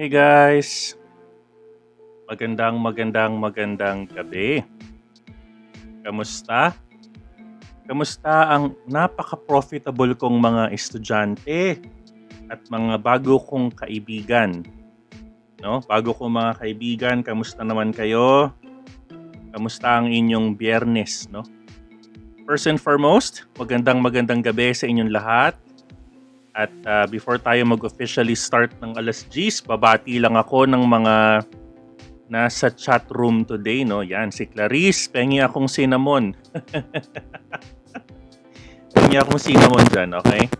Hey guys, magandang gabi. Kamusta? Kamusta ang napaka-profitable kong mga estudyante at mga bago kong kaibigan? No? Bago kong mga kaibigan, kamusta naman kayo? Kamusta ang inyong Biyernes, no? First and foremost, magandang gabi sa inyong lahat. At before tayo mag-officially start ng alas 10, babati lang ako ng mga nasa chat room today, no? Yan, si Clarice, pengi akong cinnamon. Pengi akong cinnamon dyan, okay?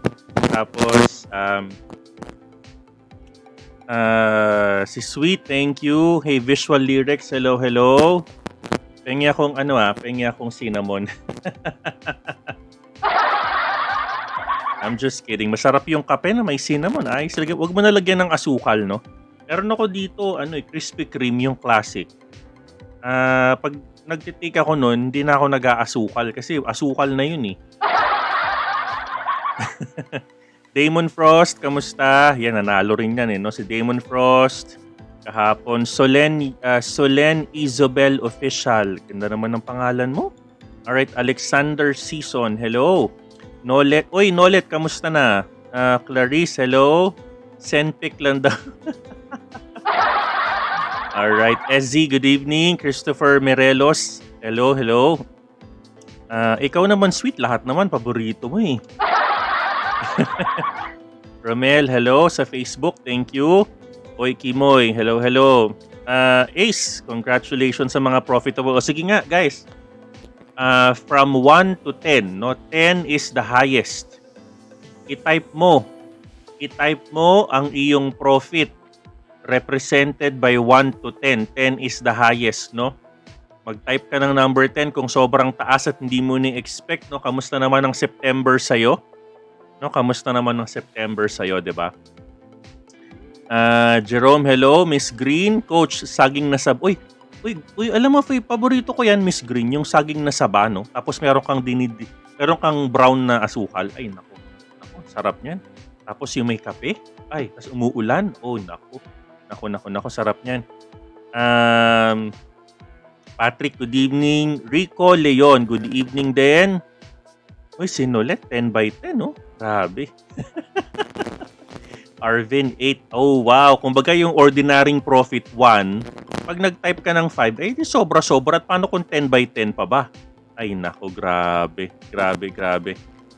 Tapos, si Sweet, thank you. Hey, Visual Lyrics, hello. Pengi akong cinnamon. I'm just kidding. Masarap yung kape na may cinnamon. Ay, wag mo na lagyan ng asukal, no? Meron ako dito, Krispy Kreme yung classic. Pag nagtitik ako nun, hindi na ako nag-aasukal kasi asukal na yun eh. Damon Frost, kamusta? Yan, nanalo rin yan eh, no? Si Damon Frost. Kahapon, Solen Isabel Official. Ganda naman ng pangalan mo. Alright, Alexander Season, hello. Nolet, Nolet, kamusta na? Clarice, hello. Senpic lang daw. Alright, SZ, good evening. Christopher Merelos, hello. Ikaw naman, Sweet, lahat naman, paborito mo eh. Romel, hello sa Facebook, thank you. Oy Kimoy, hello. Ace, congratulations sa mga profitable. O sige nga, guys. From 1 to 10, no? 10 is the highest. I-type mo ang iyong profit represented by 1 to 10. 10 is the highest, no? Mag-type ka ng number 10 kung sobrang taas at hindi mo ni-expect, no? Kamusta naman ang September sa'yo? No, kamusta naman ang September sa'yo, di ba? Jerome, hello. Miss Green, Coach, saging na sab... Uy, alam mo, paborito ko yan, Miss Green, yung saging na saba, no? Tapos meron kang brown na asukal. Ay, nako, sarap niyan. Tapos yung may kape, ay, tapos umuulan. Oh, nako, sarap niyan. Patrick, good evening. Rico Leon, good evening din. Uy, sinulit, 10 by 10, no? Grabe. Arvin, 8. Oh, wow. Kumbaga yung ordinaryong profit 1, pag nag-type ka ng 5, di sobra-sobra. At paano kung 10 by 10 pa ba? Ay, nako, grabe.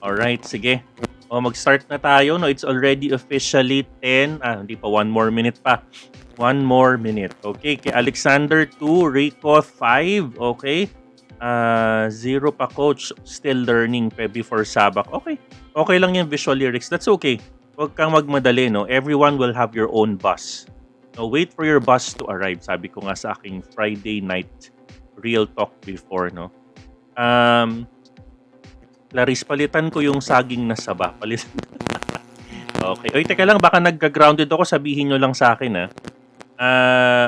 Alright, sige. Mag-start na tayo. No? It's already officially 10. Hindi pa. 1 more minute pa. 1 more minute. Okay, kay Alexander 2, Rico 5. Okay. 0 pa, Coach. Still learning before Sabak. Okay. Okay lang yung visual lyrics. That's okay. Huwag kang magmadali, no? Everyone will have your own bus. No, wait for your bus to arrive. Sabi ko nga sa aking Friday night real talk before, no? Clarice, palitan ko yung saging na saba. Palitan. Okay. Oy, teka lang, baka nagka-grounded ako. Sabihin nyo lang sa akin, ha?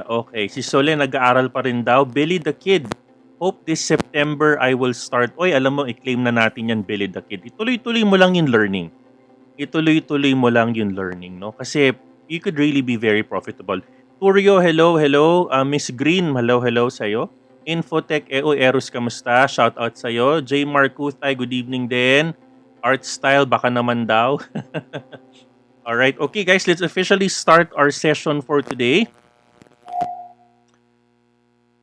Okay. Si Sole, nag-aaral pa rin daw. Billy the Kid. Hope this September I will start. Oy, alam mo, i-claim na natin yan, Billy the Kid. Ituloy-tuloy mo lang yung learning. No? Kasi you could really be very profitable. Turio, hello. Miss Green, hello sa'yo. Infotech, Eros, kamusta? Shout out sa'yo. J. Marcutay, good evening din. Art Style, baka naman daw. Alright, okay guys, let's officially start our session for today.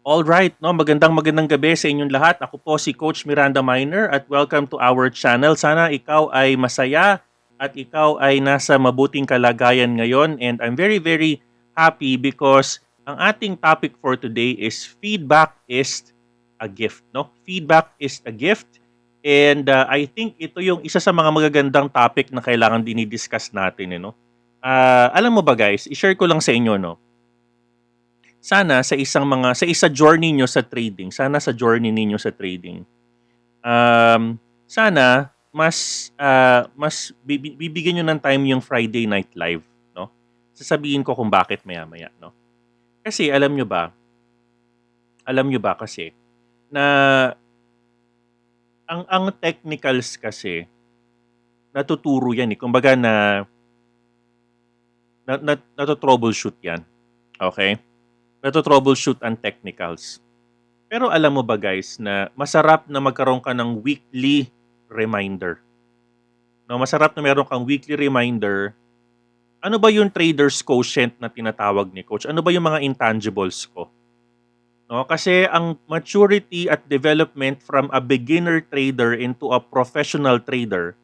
Alright, no, magandang gabi sa inyong lahat. Ako po si Coach MirandaMiner at welcome to our channel. Sana ikaw ay masaya at ikaw ay nasa mabuting kalagayan ngayon. And I'm very, very happy because ang ating topic for today is feedback is a gift. No? Feedback is a gift. And I think ito yung isa sa mga magagandang topic na kailangan dinidiscuss natin. Alam mo ba guys, i-share ko lang sa inyo, no? Sana sa isa journey niyo sa trading, sana mas bibigyan niyo ng time yung Friday night live, no? Sasabihin ko kung bakit maya-maya, no? Kasi alam niyo ba kasi na ang technicals kasi natuturo yan eh. Kumbaga Nato-troubleshoot yan. Okay? Nato-troubleshoot ang technicals. Pero alam mo ba guys na masarap na magkaroon ka ng weekly reminder. No, masarap na meron kang weekly reminder. Ano ba yung trader's quotient na tinatawag ni coach? Ano ba yung mga intangibles ko? No, kasi ang maturity at development from a beginner trader into a professional trader.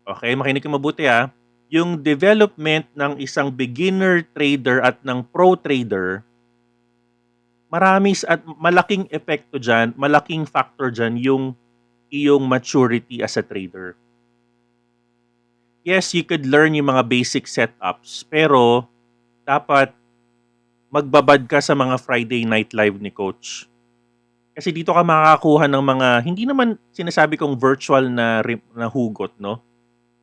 Okay, makinig ka mabuti ha. Yung development ng isang beginner trader at ng pro trader, marami at malaking epekto diyan, malaking factor diyan yung iyong maturity as a trader. Yes, you could learn yung mga basic setups, pero dapat magbabad ka sa mga Friday night live ni coach. Kasi dito ka makakakuha ng mga hindi naman sinasabi kong virtual na hugot, no?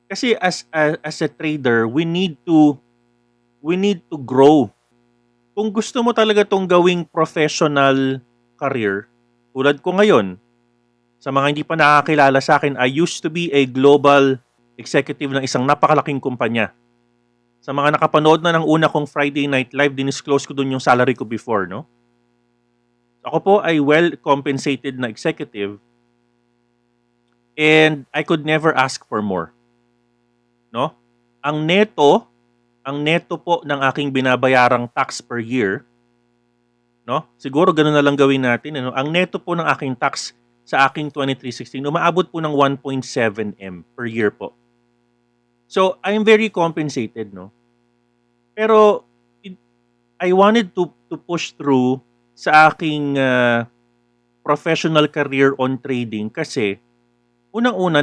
Kasi as a trader, we need to grow. Kung gusto mo talaga tong gawing professional career, tulad ko ngayon, sa mga hindi pa nakakilala sa akin, I used to be a global executive ng isang napakalaking kumpanya. Sa mga nakapanood na ng una kong Friday Night Live, dinisclose ko dun yung salary ko before, no? Ako po ay well-compensated na executive and I could never ask for more. No? Ang neto po ng aking binabayarang tax per year, no? Siguro ganun na lang gawin natin, ano? Ang neto po ng aking tax sa aking 2316, umaabot po ng 1.7 M per year po. So, I'm very compensated, no? Pero I wanted to push through sa aking professional career on trading kasi unang-una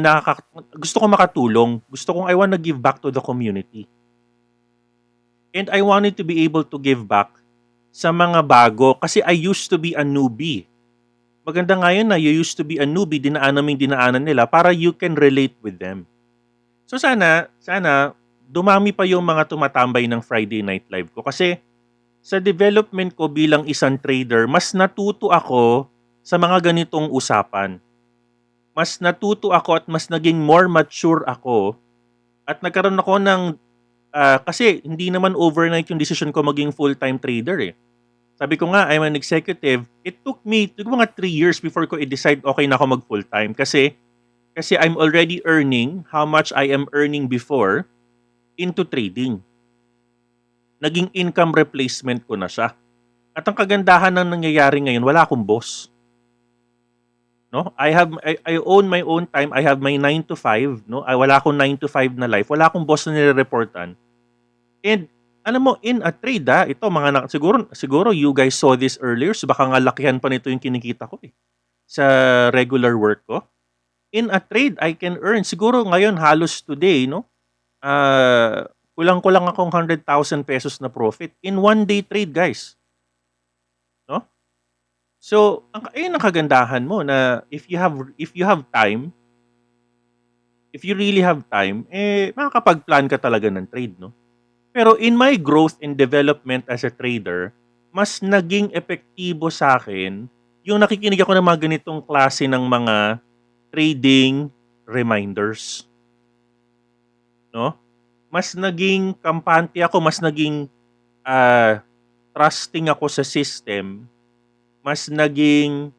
gusto ko makatulong. Gusto kong I want to give back to the community. And I wanted to be able to give back sa mga bago kasi I used to be a newbie. Maganda nga yun na you used to be a newbie, dinaanan nila para you can relate with them. So sana dumami pa yung mga tumatambay ng Friday Night Live ko kasi sa development ko bilang isang trader, mas natuto ako sa mga ganitong usapan. Mas natuto ako at mas naging more mature ako at nagkaroon ako ng kasi hindi naman overnight yung decision ko maging full-time trader eh. Sabi ko nga, I'm an executive. It took me mga 3 years before ko i-decide okay na ako mag full-time kasi I'm already earning how much I am earning before into trading. Naging income replacement ko na siya. At ang kagandahan ng nangyayari ngayon, wala akong boss. No? I own my own time. I have my 9 to 5, no? Wala akong 9 to 5 na life. Wala akong boss na nire-reportan. And alam mo, in a trade, ito mga siguro you guys saw this earlier, so baka nga lakihan pa nito yung kinikita ko eh, sa regular work ko. In a trade, I can earn. Siguro ngayon, halos today, no? Kulang-kulang akong 100,000 pesos na profit in one day trade, guys. No? So, ayun ang kagandahan mo na if you have time, if you really have time, makakapag-plan ka talaga ng trade, no? Pero in my growth and development as a trader, mas naging epektibo sa akin yung nakikinig ako ng mga ganitong klase ng mga trading reminders. No? Mas naging kampante ako, mas naging trusting ako sa system, mas naging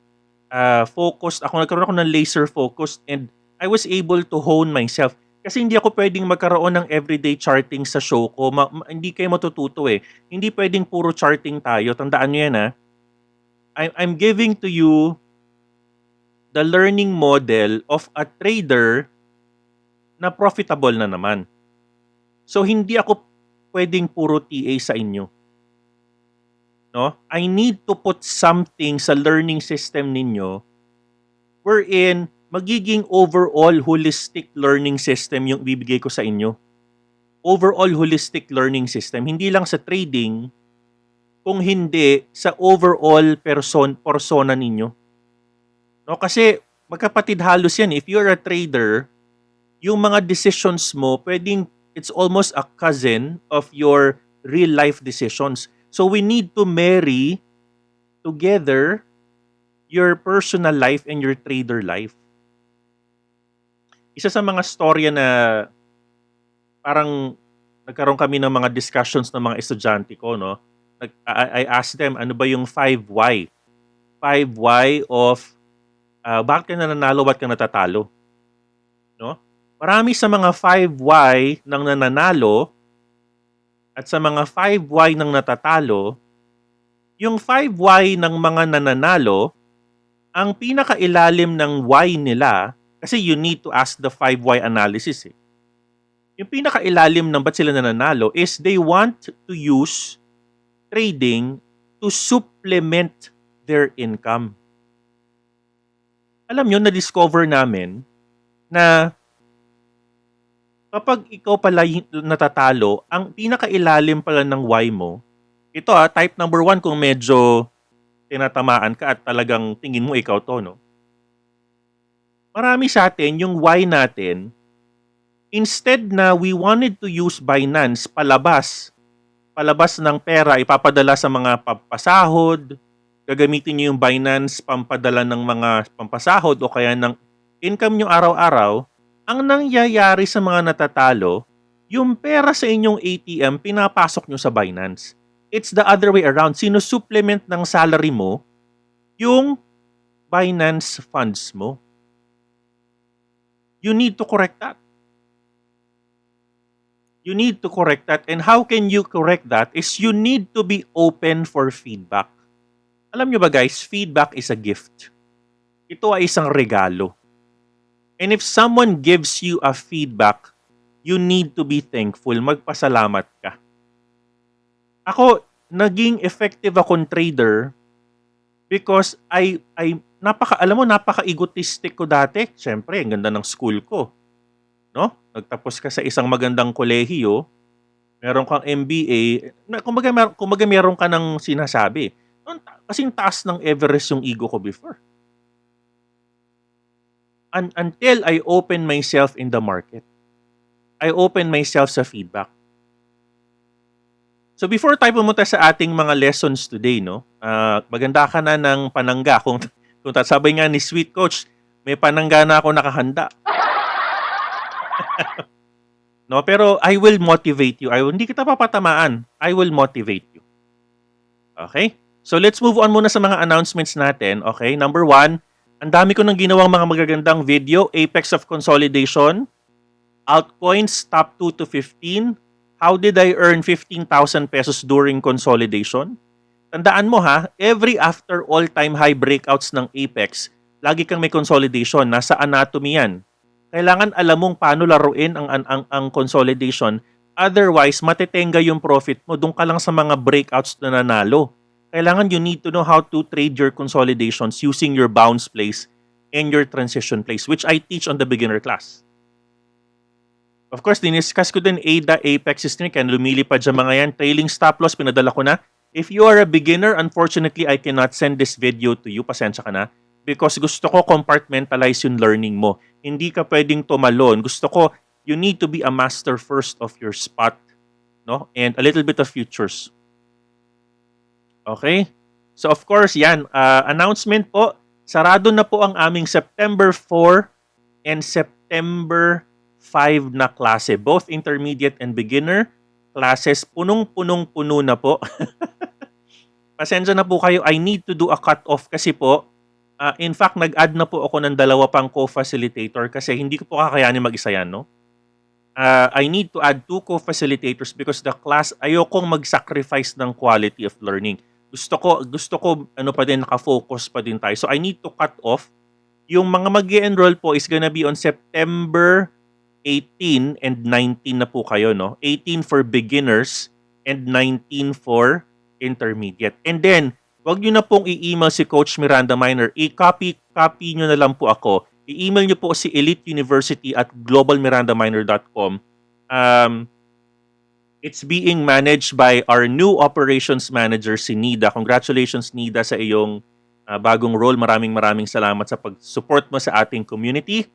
focused ako, nagkaroon ako ng laser focused and I was able to hone myself. Kasi hindi ako pwedeng magkaroon ng everyday charting sa show ko. Hindi kayo matututo eh. Hindi pwedeng puro charting tayo. Tandaan nyo yan ha. I'm giving to you the learning model of a trader na profitable na naman. So, hindi ako pwedeng puro TA sa inyo. No? I need to put something sa learning system ninyo wherein magiging overall holistic learning system yung ibibigay ko sa inyo. Overall holistic learning system. Hindi lang sa trading, kung hindi sa overall persona ninyo. No, kasi magkapatid halos yan. If you're a trader, yung mga decisions mo, it's almost a cousin of your real life decisions. So we need to marry together your personal life and your trader life. Isa sa mga storya na parang nagkaroon kami ng mga discussions ng mga estudyante ko, no? I asked them, ano ba yung 5 why? 5 why of bakit ka nananalo, ba't ka natatalo? No? Marami sa mga 5 why ng nananalo at sa mga 5 why ng natatalo, yung 5 why ng mga nananalo, ang pinakailalim ng why nila, kasi you need to ask the 5 why analysis eh. Yung pinakailalim ng ba't sila nananalo is they want to use trading to supplement their income. Alam nyo, na-discover namin na kapag ikaw pala natatalo, ang pinakailalim pala ng why mo, ito type number 1 kung medyo tinatamaan ka at talagang tingin mo ikaw to, no? Marami sa atin, yung why natin, instead na we wanted to use Binance palabas ng pera, ipapadala sa mga pampasahod, gagamitin niyo yung Binance pampadala ng mga pampasahod o kaya ng income nyo araw-araw, ang nangyayari sa mga natatalo, yung pera sa inyong ATM, pinapasok nyo sa Binance. It's the other way around. Sinusupplement ng salary mo yung Binance funds mo. You need to correct that. You need to correct that. And how can you correct that is you need to be open for feedback. Alam nyo ba guys, feedback is a gift. Ito ay isang regalo. And if someone gives you a feedback, you need to be thankful. Magpasalamat ka. Ako, naging effective akong trader because napaka-egotistic ko dati. Siyempre, ang ganda ng school ko. No? Nagtapos ka sa isang magandang kolehiyo, meron kang MBA, kumbaga meron ka ng sinasabi. Kasing taas ng Everest yung ego ko before. Until I open myself in the market. I open myself sa feedback. So before tayo pumunta sa ating mga lessons today, no? Maganda ka na ng panangga. Kung sabi nga ni Sweet Coach, may panangga na ako nakahanda. No, pero I will motivate you. Hindi kita papatamaan. I will motivate you. Okay? So let's move on muna sa mga announcements natin. Okay? Number 1, ang dami ko nang ginawang mga magagandang video. Apex of Consolidation. Altcoins top 2 to 15. How did I earn 15,000 pesos during consolidation? Tandaan mo ha, every after all-time high breakouts ng Apex, lagi kang may consolidation. Nasa anatomy yan. Kailangan alam mong paano laruin ang consolidation. Otherwise, matetenga yung profit mo. Doon ka lang sa mga breakouts na nanalo. Kailangan you need to know how to trade your consolidations using your bounce plays and your transition plays, which I teach on the beginner class. Of course, diniscuss ko din ADA, Apex, Sneak, and lumilipad sa mga yan. Trailing stop loss, pinadala ko na. If you are a beginner, unfortunately, I cannot send this video to you. Pasensya ka na. Because gusto ko compartmentalize yung learning mo. Hindi ka pwedeng tumalon. Gusto ko, you need to be a master first of your spot, no? And a little bit of futures. Okay? So of course, yan. Announcement po, sarado na po ang aming September 4 and September 5 na klase. Both intermediate and beginner classes. Punong-punong-puno na po. Pasensya na po kayo. I need to do a cut-off kasi po, in fact, nag-add na po ako ng 2 pang co-facilitator kasi hindi ko po kakayanin mag-isa yan, no? I need to add 2 co-facilitators because the class, ayokong mag-sacrifice ng quality of learning. Gusto ko pa din, naka-focus pa din tayo. So I need to cut off. Yung mga mag-enroll po is gonna be on September 18 and 19 na po kayo, no? 18 for beginners and 19 for intermediate. And then, wag nyo na pong i-email si Coach MirandaMiner. I-copy nyo na lang po ako. I-email nyo po si Elite University at globalmirandaminer.com. It's being managed by our new operations manager, si Nida. Congratulations, Nida, sa iyong bagong role. Maraming salamat sa pag-support mo sa ating community.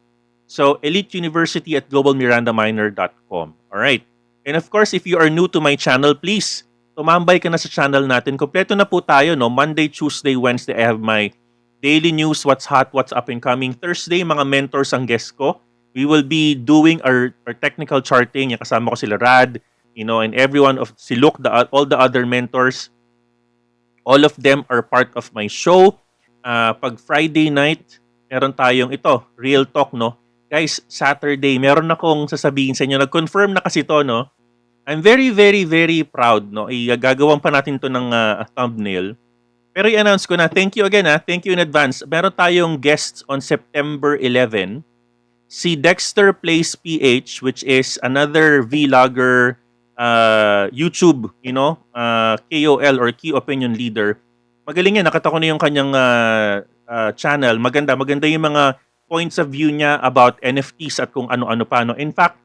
So, Elite University at globalmirandaminer.com. Alright. And of course, if you are new to my channel, please, tumambay ka na sa channel natin. Kompleto na po tayo, no? Monday, Tuesday, Wednesday, I have my daily news, what's hot, what's up and coming. Thursday, mga mentors ang guest ko. We will be doing our technical charting. Kasama ko sila Rad, you know, and everyone of si Luke, all the other mentors, all of them are part of my show. Pag Friday night, meron tayong ito, Real Talk, no? Guys, Saturday, meron akong sasabihin sa inyo. Nag-confirm na kasi to, no? I'm very, very, very proud, no? Gagawan pa natin to ng thumbnail. Pero i-announce ko na, thank you again, ha? Thank you in advance. Meron tayong guests on September 11. Si Dexter Plays PH, which is another vlogger, YouTube, you know, KOL or Key Opinion Leader. Magaling yan. Nakita ko na yung kanyang channel. Maganda yung mga points of view niya about NFTs at kung ano-ano pa. No? In fact,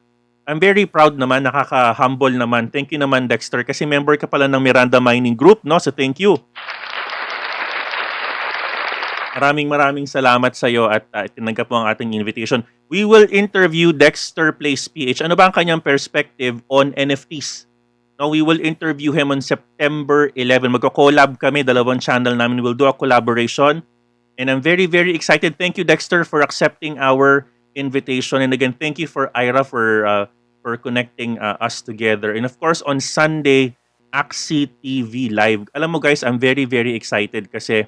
I'm very proud naman, nakaka-humble naman. Thank you naman, Dexter, kasi member ka pala ng Miranda Mining Group, no? So thank you. Maraming salamat sa iyo at tinanggap mo ang ating invitation. We will interview Dexter Plays PH. Ano ba ang kanyang perspective on NFTs? No, we will interview him on September 11. Magko-collab kami, dalawang channel namin. We'll do a collaboration. And I'm very, very excited. Thank you, Dexter, for accepting our invitation. And again, thank you for Ira for connecting us together. And of course, on Sunday, Axie TV Live. Alam mo guys, I'm very, very excited kasi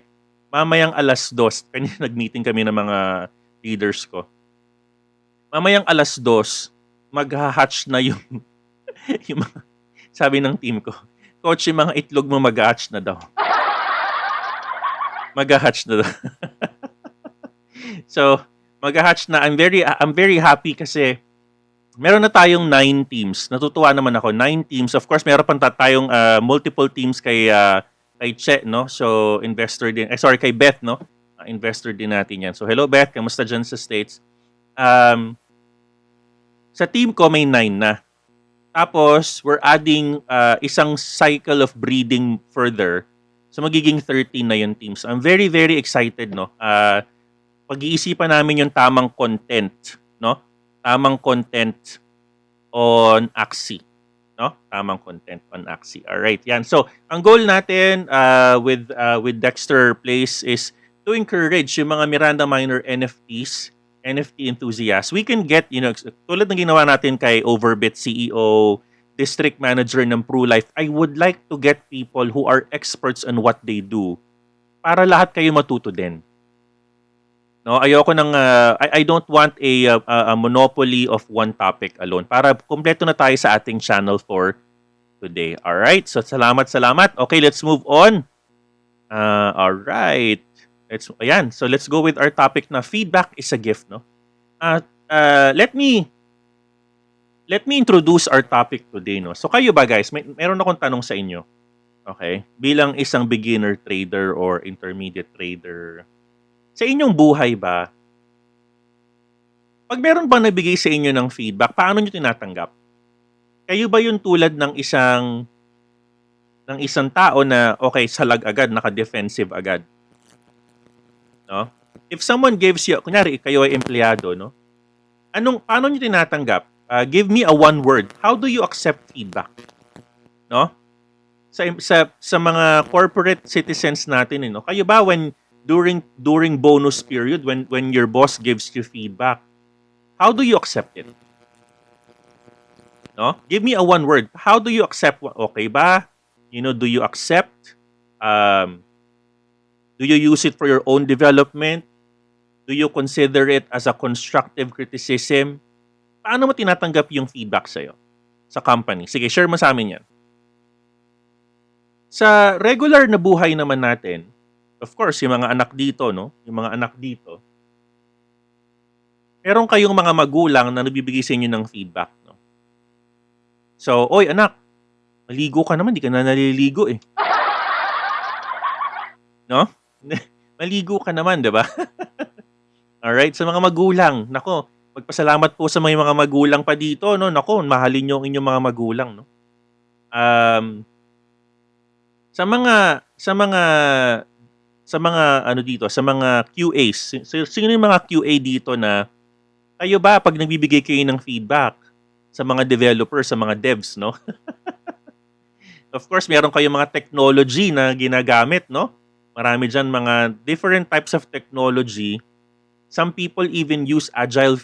mamayang 2:00, kanina nag-meeting kami ng mga leaders ko. Mamayang 2:00, mag-hatch na yung, yung mga, sabi ng team ko, Coach, yung mga itlog mo mag-hatch na daw. Mag-hatch na daw. So, mag-hatch na. I'm very happy kasi meron na tayong 9 teams. Natutuwa naman ako, 9 teams. Of course, meron pa tayong multiple teams kay Che, no? So, investor din. Kay Beth, no? Investor din natin yan. So, hello, Beth. Kamusta dyan sa States? Sa team ko, may 9 na. Tapos, we're adding isang cycle of breeding further. So, magiging 13 na yung teams. I'm very, very excited, no? Pag-iisipan namin yung tamang content, no? Tamang content on Axie. No? Tamang content on Axie. All right, yan. So, ang goal natin with Dexter Plays is to encourage yung mga MirandaMiner NFTs, NFT enthusiasts. We can get, you know, tulad ng ginawa natin kay Overbit CEO, district manager ng PruLife. I would like to get people who are experts on what they do para lahat kayo matuto din. No, ayoko ng I don't want a monopoly of one topic alone. Para kumpleto na tayo sa ating channel for today. All right? So salamat. Okay, let's move on. All right. Ayan. So let's go with our topic na feedback is a gift, no? Let me introduce our topic today, no. So kayo ba guys, meron akong tanong sa inyo. Okay? Bilang isang beginner trader or intermediate trader, sa inyong buhay ba, pag meron bang nabigay sa inyo ng feedback, paano nyo tinatanggap? Kayo ba yung tulad ng isang tao na okay, salag agad, naka-defensive agad? No? If someone gives you, kunyari kayo ay empleyado, no? Paano nyo tinatanggap? Give me a one word. How do you accept feedback? No? Sa mga corporate citizens natin, no? Kayo ba during bonus period when your boss gives you feedback, how do you accept it? No? Give me a one word. How do you accept? Okay ba? You know, do you accept? Do you use it for your own development? Do you consider it as a constructive criticism? Paano mo tinatanggap yung feedback sa'yo sa company? Sige, share mo sa amin yan. Sa regular na buhay naman natin, of course, yung mga anak dito, no? Yung mga anak dito, meron kayong mga magulang na nagbibigay sa inyo ng feedback, no? So, oy anak, maligo ka naman, di ka na naliligo eh. No? Maligo ka naman, di ba? Alright, sa mga magulang, nako, magpasalamat po sa mga magulang pa dito, no? Nako, mahalin niyo ang inyong mga magulang, no? Sa mga QAs, sino yung mga QA dito na kayo ba pag nagbibigay kayo ng feedback sa mga developers, sa mga devs, no? Of course, meron kayong mga technology na ginagamit, no? Marami dyan mga different types of technology. Some people even use agile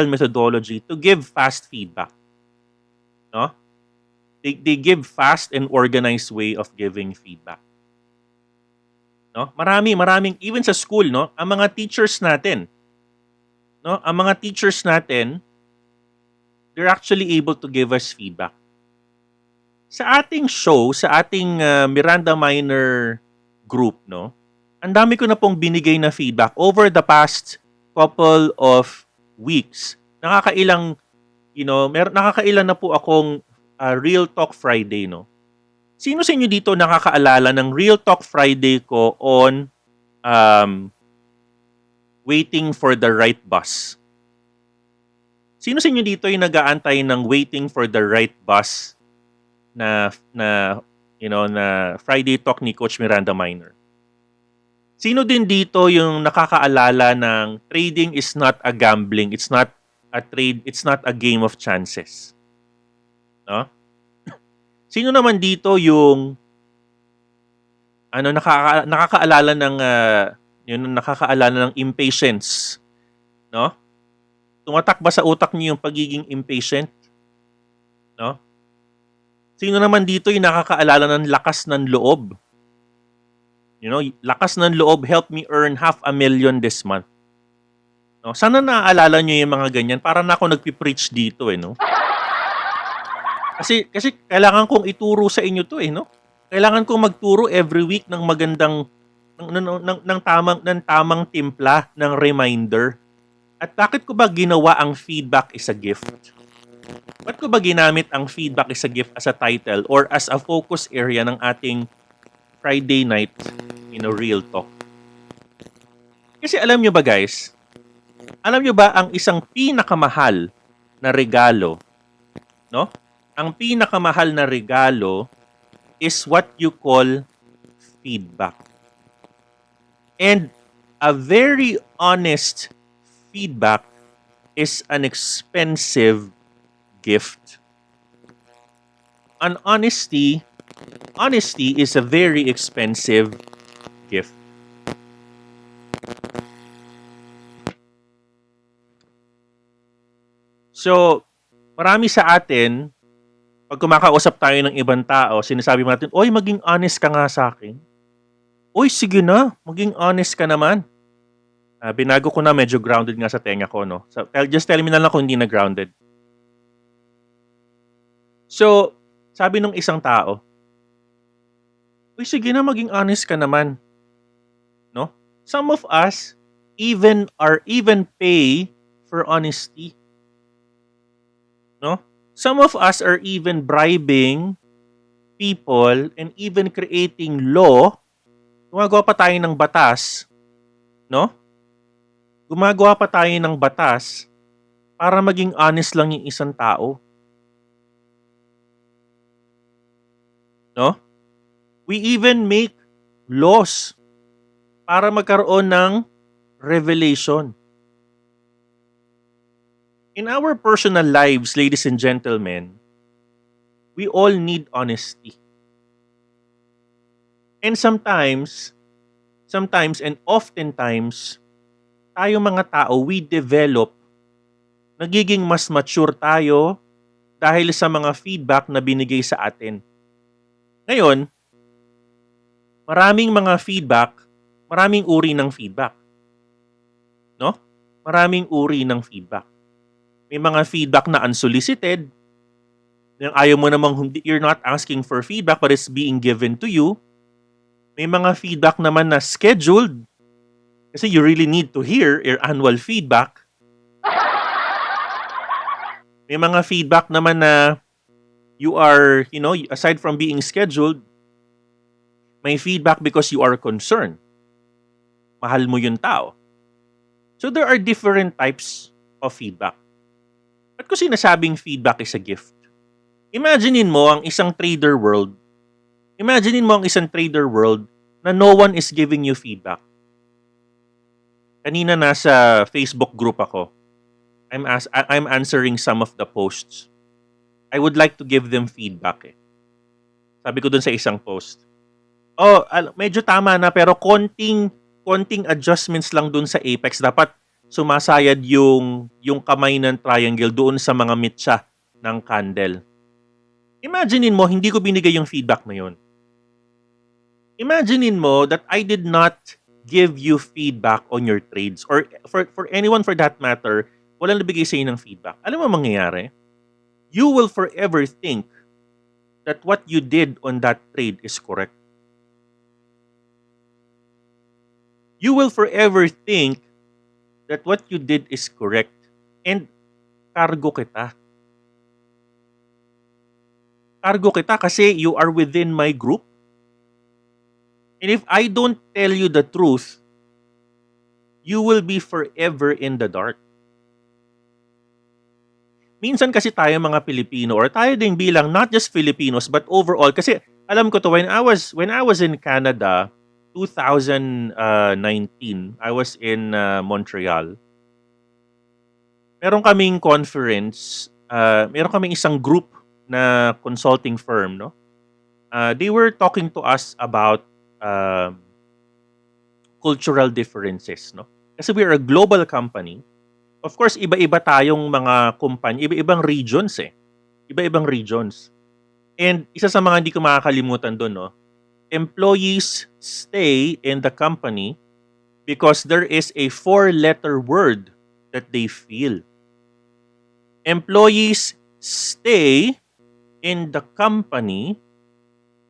methodology to give fast feedback. No? They give fast and organized way of giving feedback. No? Maraming even sa school, no? Ang mga teachers natin, no? Ang mga teachers natin, they're actually able to give us feedback. Sa ating show, sa ating MirandaMiner group, no? Ang dami ko na pong binigay na feedback over the past couple of weeks. Nakakailan na po akong Real Talk Friday, no? Sino sa inyo dito nakakaalala ng Real Talk Friday ko on waiting for the right bus? Sino sa inyo dito yung nag-aantay ng waiting for the right bus na Friday Talk ni Coach MirandaMiner? Sino din dito yung nakakaalala ng trading is not a gambling, it's not a trade, it's not a game of chances? No? Sino naman dito yung nakakaalala ng impatience, no? Tumatak ba sa utak niyo yung pagiging impatient? No? Sino naman dito yung nakakaalala ng lakas ng loob? Lakas ng loob help me earn $500,000 this month. No? Sana naaalala niyo yung mga ganyan para na ako nagpi-preach dito, no? Kasi kailangan kong ituro sa inyo to, no? Kailangan kong magturo every week ng magandang ng tamang timpla ng reminder. At bakit ko ba ginawa ang feedback is a gift? Bakit ko ba ginamit ang feedback is a gift as a title or as a focus area ng ating Friday night Real Talk? Kasi alam nyo ba guys, alam nyo ba ang isang pinakamahal na regalo, no? Ang pinakamahal na regalo is what you call feedback. And a very honest feedback is an expensive gift. Honesty is a very expensive gift. So, marami sa atin, pag kumakausap tayo ng ibang tao, sinasabi mo natin, oy, maging honest ka nga sa akin. Oy, sige na, maging honest ka naman. Binago ko na, medyo grounded nga sa tenga ko, no? So, just tell me na lang kung hindi na grounded. So, sabi nung isang tao, uy, sige na, maging honest ka naman. No? Some of us even pay for honesty. No? Some of us are even bribing people and even creating law. Gumagawa pa tayo ng batas, no? Gumagawa pa tayo ng batas para maging honest lang yung isang tao. No? We even make laws para magkaroon ng revelation. In our personal lives, ladies and gentlemen, we all need honesty. And sometimes and oftentimes, tayo mga tao, we develop, nagiging mas mature tayo dahil sa mga feedback na binigay sa atin. Ngayon, maraming mga feedback, maraming uri ng feedback. No? Maraming uri ng feedback. May mga feedback na unsolicited. Yung ayaw mo namang, you're not asking for feedback but it's being given to you. May mga feedback naman na scheduled. Kasi you really need to hear your annual feedback. May mga feedback naman na you are, aside from being scheduled, may feedback because you are concerned. Mahal mo yung tao. So there are different types of feedback. Ba't ko sinasabing feedback is a gift? Imaginein mo ang isang trader world na no one is giving you feedback. Kanina nasa Facebook group ako. I'm answering some of the posts. I would like to give them feedback. Sabi ko dun sa isang post. Medyo tama na pero konting adjustments lang dun sa apex. Dapat sumasayad yung kamay ng triangle doon sa mga mitsa ng candle. Imaginein mo, hindi ko binigay yung feedback na yun. Imaginein mo that I did not give you feedback on your trades or for anyone for that matter, walang nabigay sa ng feedback. Alam mo mangyayari? You will forever think that what you did on that trade is correct. You will forever think that what you did is correct and cargo kita. Cargo kita kasi you are within my group. And if I don't tell you the truth, you will be forever in the dark. Minsan kasi tayo mga Pilipino or tayo din bilang not just Filipinos but overall kasi alam ko to when I was in Canada 2019, I was in Montreal. Meron kaming conference, meron kaming isang group na consulting firm, no? They were talking to us about cultural differences, no? Kasi we are a global company. Of course, iba-iba tayong mga kumpanya, iba-ibang regions eh. Iba-ibang regions. And isa sa mga hindi ko makakalimutan doon, no? Employees stay in the company because there is a 4-letter word that they feel. Employees stay in the company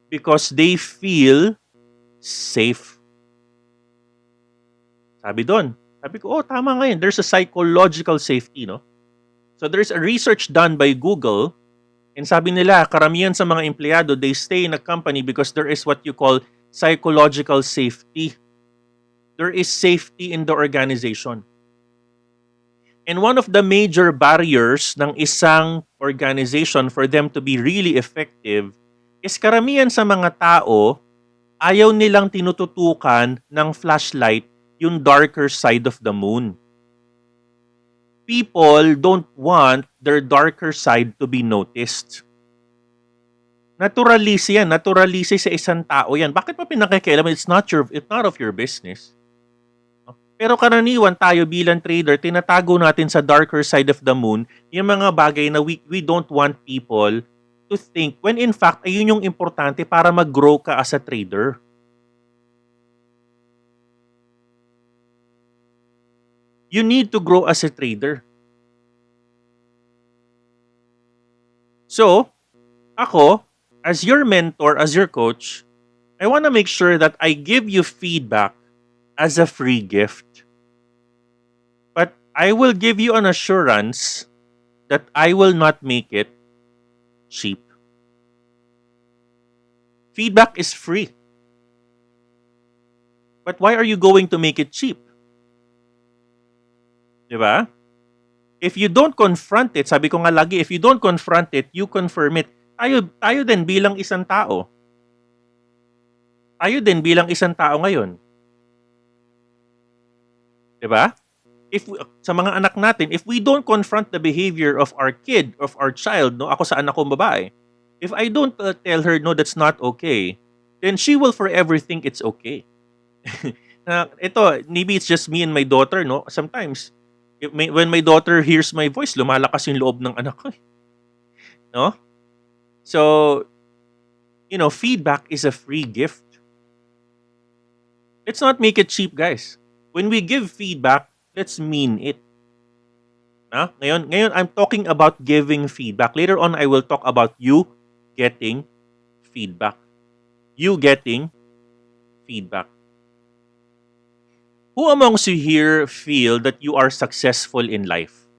because they feel safe. Sabi doon. Sabi ko, tama nga yun. There's a psychological safety, no? So there's a research done by Google and sabi nila, karamihan sa mga empleyado, they stay in a company because there is what you call psychological safety. There is safety in the organization. And one of the major barriers ng isang organization for them to be really effective is karamihan sa mga tao, ayaw nilang tinututukan ng flashlight yung darker side of the moon. People don't want their darker side to be noticed. Naturalise yan. Naturalise sa isang tao yan. Bakit mo pinakikialaman? It's not of your business. Pero karaniwan tayo bilang trader, tinatago natin sa darker side of the moon yung mga bagay na we don't want people to think when in fact, ayun yung importante para mag-grow ka as a trader. You need to grow as a trader. So, ako, as your mentor, as your coach, I want to make sure that I give you feedback as a free gift. But I will give you an assurance that I will not make it cheap. Feedback is free. But why are you going to make it cheap? Diba? If you don't confront it, sabi ko nga lagi, if you don't confront it, you confirm it. Tayo din bilang isang tao. Tayo din bilang isang tao ngayon. Diba? Sa mga anak natin, if we don't confront the behavior of our kid, of our child, no, ako sa anak kong babae, if I don't tell her, no, that's not okay, then she will forever think it's okay. Ito, maybe it's just me and my daughter, no? Sometimes, when my daughter hears my voice, lumalakas yung loob ng anak ko. No? So, feedback is a free gift. Let's not make it cheap, guys. When we give feedback, let's mean it. Ngayon, I'm talking about giving feedback. Later on, I will talk about you getting feedback. You getting feedback. Who amongst you here feel that you are successful in life?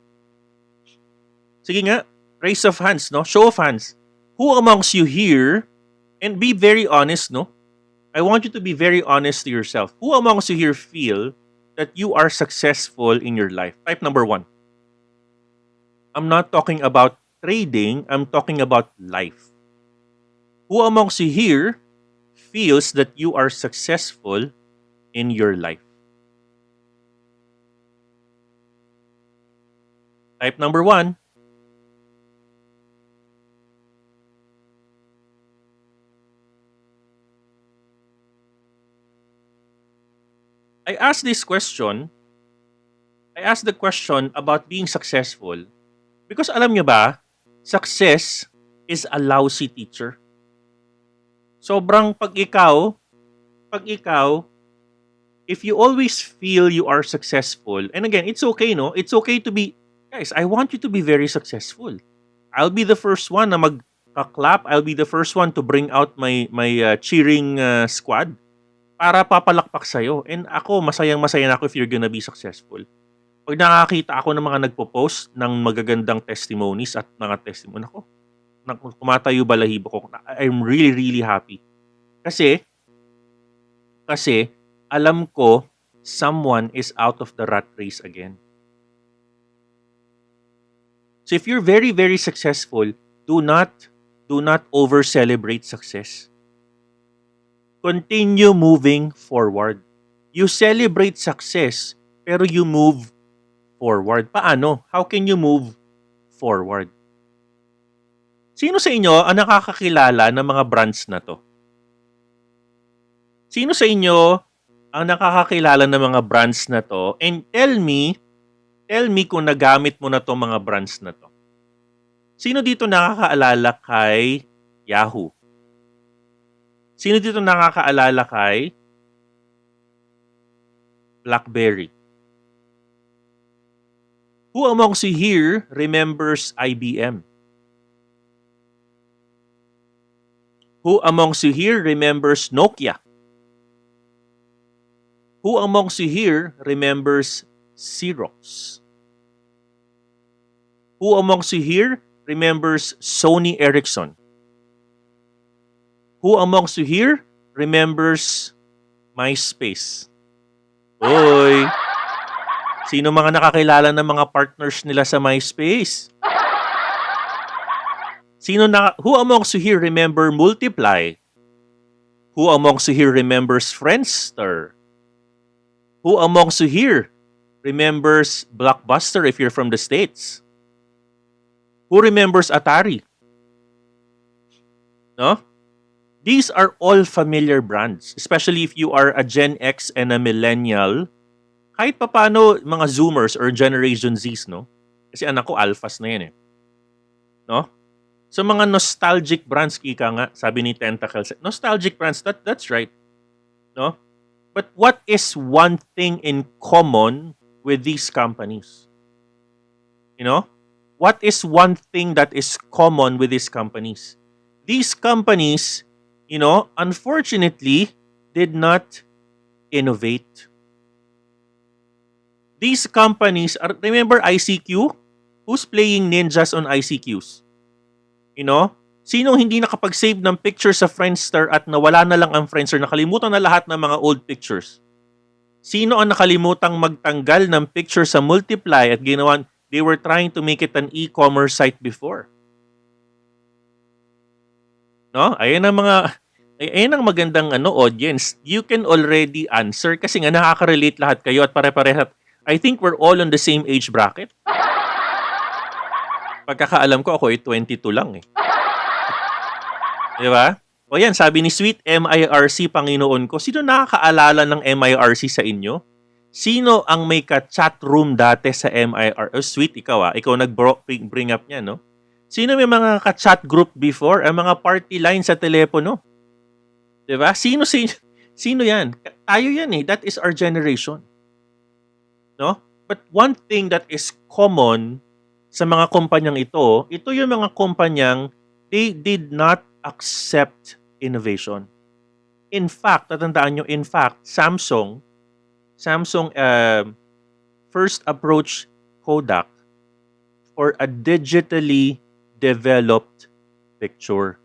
Sige nga, raise of hands, no? Show of hands. Who amongst you here, and be very honest, no? I want you to be very honest to yourself. Who amongst you here feel that you are successful in your life? Type number 1. I'm not talking about trading, I'm talking about life. Who amongst you here feels that you are successful in your life? Type number 1. I asked the question about being successful because alam nyo ba, success is a lousy teacher. Sobrang pag ikaw, if you always feel you are successful, and again, it's okay, no? It's okay to be, guys, I want you to be very successful. I'll be the first one na magka-clap. I'll be the first one to bring out my cheering squad para papalakpak sa'yo. And ako, masayang-masaya na ako if you're gonna be successful. Pag nakakita ako ng mga nagpo-post ng magagandang testimonies at mga testimony, ako, kumatayo balahibo ko. I'm really, really happy. Kasi, alam ko, someone is out of the rat race again. So if you're very, very successful, do not over-celebrate success. Continue moving forward. You celebrate success, pero you move forward. Paano? How can you move forward? Sino sa inyo ang nakakakilala ng mga brands na to? Sino sa inyo ang nakakakilala ng mga brands na to? And tell me kung nagamit mo na to mga brands na to. Sino dito nakakaalala kay Yahoo? Sino dito nakakaalala kay BlackBerry? Who amongst you here remembers IBM? Who amongst you here remembers Nokia? Who amongst you here remembers Xerox? Who amongst you here remembers Sony Ericsson? Who amongst you here remembers MySpace? Oy! Sino mga nakakilala ng mga partners nila sa MySpace? Who amongst you here remember Multiply? Who amongst you here remembers Friendster? Who amongst you here remembers Blockbuster if you're from the States? Who remembers Atari? No? These are all familiar brands, especially if you are a Gen X and a millennial. Kahit papano mga Zoomers or Generation Zs, no? Kasi anak ko alphas na yan eh. No? So mga nostalgic brands, kika nga, sabi ni Tentacles, nostalgic brands, that's right. No? But what is one thing in common with these companies? You know? What is one thing that is common with these companies? These companies, you know, unfortunately, did not innovate. These companies, remember ICQ? Who's playing ninjas on ICQs? You know? Sinong hindi nakapag-save ng picture sa Friendster at nawala na lang ang Friendster, nakalimutan na lahat ng mga old pictures? Sino ang nakalimutang magtanggal ng picture sa Multiply at ginawan, they were trying to make it an e-commerce site before? No? Ayan ang magandang audience. You can already answer kasi nga nakaka-relate lahat kayo at pare-parehat. I think we're all on the same age bracket. Pagkakaalam ko, ako ay 22 lang eh. Di ba? O yan, sabi ni Sweet MIRC, Panginoon ko, sino nakakaalala ng MIRC sa inyo? Sino ang may ka-chat room dati sa MIRC? Oh, Sweet, ikaw ikaw nag-bring up niya, no? Sino may mga ka-chat group before? Ang mga party line sa telepono? Di ba? Sino yan? Tayo yan eh. That is our generation. No? But one thing that is common sa mga kumpanyang ito yung mga kumpanyang they did not accept innovation. In fact, tatandaan nyo, Samsung first approached Kodak for a digitally developed picture.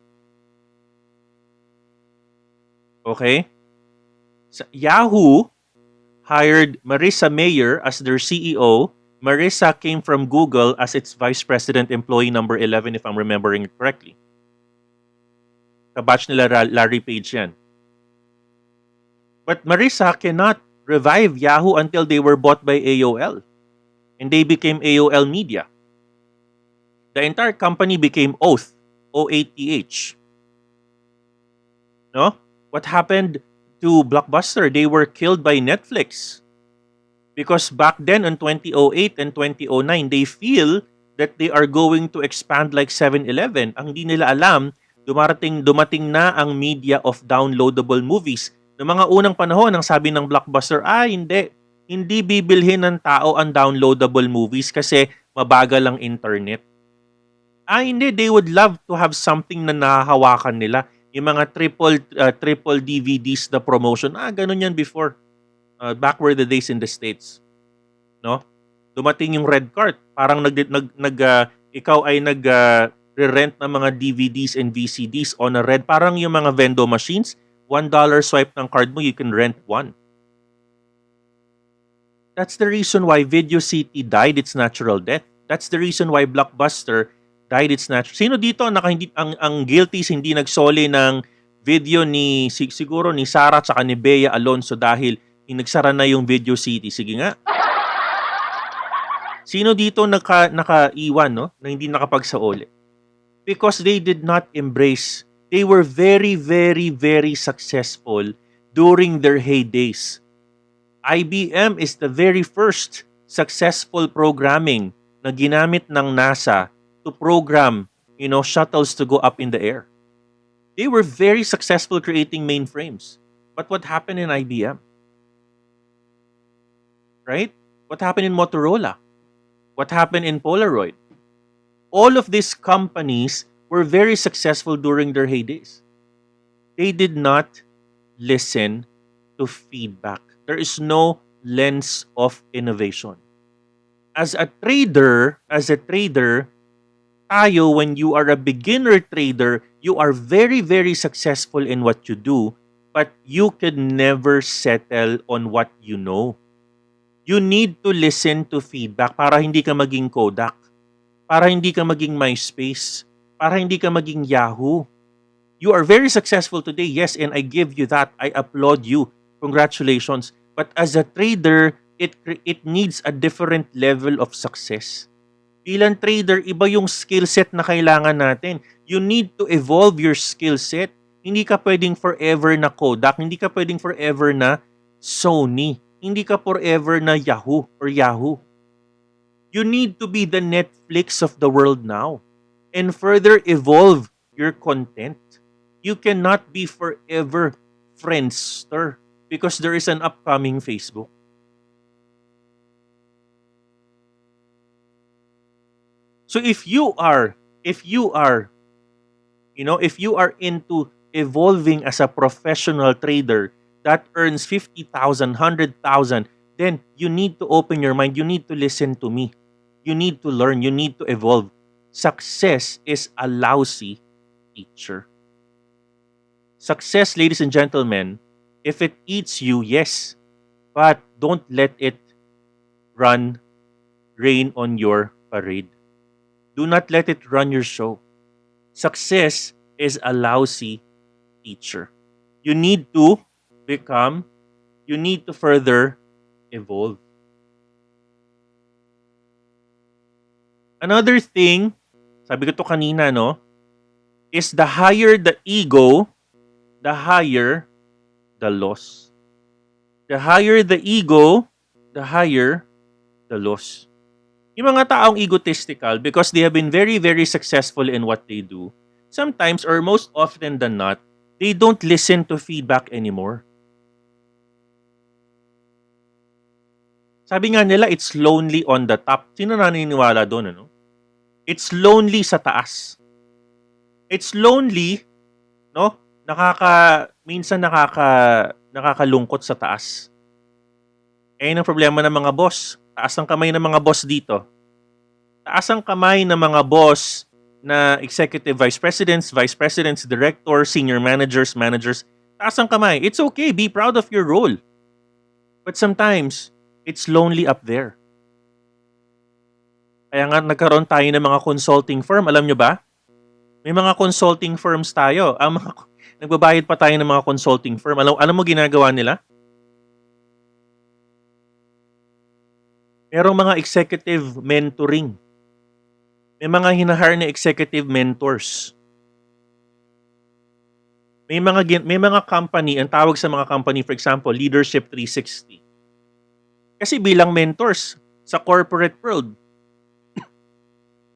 Okay? Yahoo hired Marissa Mayer as their CEO. Marissa came from Google as its vice president employee number 11 if I'm remembering it correctly. Kabatch nila Larry Page yan. But Marissa cannot revive Yahoo until they were bought by AOL. And they became AOL Media. The entire company became Oath. O-A-T-H. No? What happened to Blockbuster? They were killed by Netflix. Because back then in 2008 and 2009, they feel that they are going to expand like 7-Eleven. Ang hindi nila alam, dumating na ang media of downloadable movies. Noong mga unang panahon, ang sabi ng Blockbuster, hindi bibilhin ng tao ang downloadable movies kasi mabagal ang internet. Hindi, they would love to have something na nahahawakan nila. Yung mga triple DVDs na promotion. Ganun yan before. Back were the days in the States. No? Dumating yung red cart. Parang ikaw ay nag-rent ng mga DVDs and VCDs on a red. Parang yung mga vendo machines. $1 swipe ng card mo, you can rent one. That's the reason why Video City died its natural death. That's the reason why Blockbuster died its natural. Sino dito ang guilty hindi nagsoli ng video ni siguro ni Sarah at ni Bea Alonso dahil nagsara na yung Video City? Sige nga. Sino dito nakaiwan no na hindi nakapagsaoli? Because they did not embrace. They were very, very, very successful during their heydays. IBM is the very first successful programming na ginamit ng NASA to program, shuttles to go up in the air. They were very successful creating mainframes. But what happened in IBM? Right? What happened in Motorola? What happened in Polaroid? All of these companies were very successful during their heydays. They did not listen to feedback. There is no lens of innovation. As a trader, tayo, when you are a beginner trader, you are very, very successful in what you do, but you can never settle on what you know. You need to listen to feedback para hindi ka maging Kodak, para hindi ka maging MySpace, para hindi ka maging Yahoo. You are very successful today, yes, and I give you that. I applaud you. Congratulations. But as a trader, it needs a different level of success. Bilang trader, iba yung skill set na kailangan natin. You need to evolve your skill set. Hindi ka pwedeng forever na Kodak. Hindi ka pwedeng forever na Sony. Hindi ka forever na Yahoo or Yahoo. You need to be the Netflix of the world now and further evolve your content. You cannot be forever Friendster because there is an upcoming Facebook. So if you are into evolving as a professional trader that earns 50,000, 100,000, then you need to open your mind. You need to listen to me. You need to learn. You need to evolve. Success is a lousy teacher. Success, ladies and gentlemen, if it eats you, yes, but don't let it rain on your parade. Do not let it run your show. Success is a lousy teacher. You need to further evolve. Another thing, sabi ko to kanina, no, is the higher the ego, the higher the loss. The higher the ego, the higher the loss. Yung mga taong egotistical, because they have been very, very successful in what they do, sometimes or most often than not, they don't listen to feedback anymore. Sabi nga nila, it's lonely on the top. Sino naniniwala doon, ano? It's lonely sa taas. It's lonely, no? Minsan nakakalungkot sa taas. Ang problema ng mga boss. Taas ang kamay ng mga boss dito. Taas ang kamay ng mga boss na executive vice presidents, directors, senior managers. Taas ang kamay. It's okay. Be proud of your role. But sometimes, it's lonely up there. Kaya nga nagkaroon tayo ng mga consulting firm. Alam nyo ba? May mga consulting firms tayo. Nagbabayad pa tayo ng mga consulting firm. Alam mo ginagawa nila? Merong mga executive mentoring. May mga hinahire na executive mentors. May mga company, ang tawag sa mga company, for example, Leadership 360. Kasi bilang mentors sa corporate world,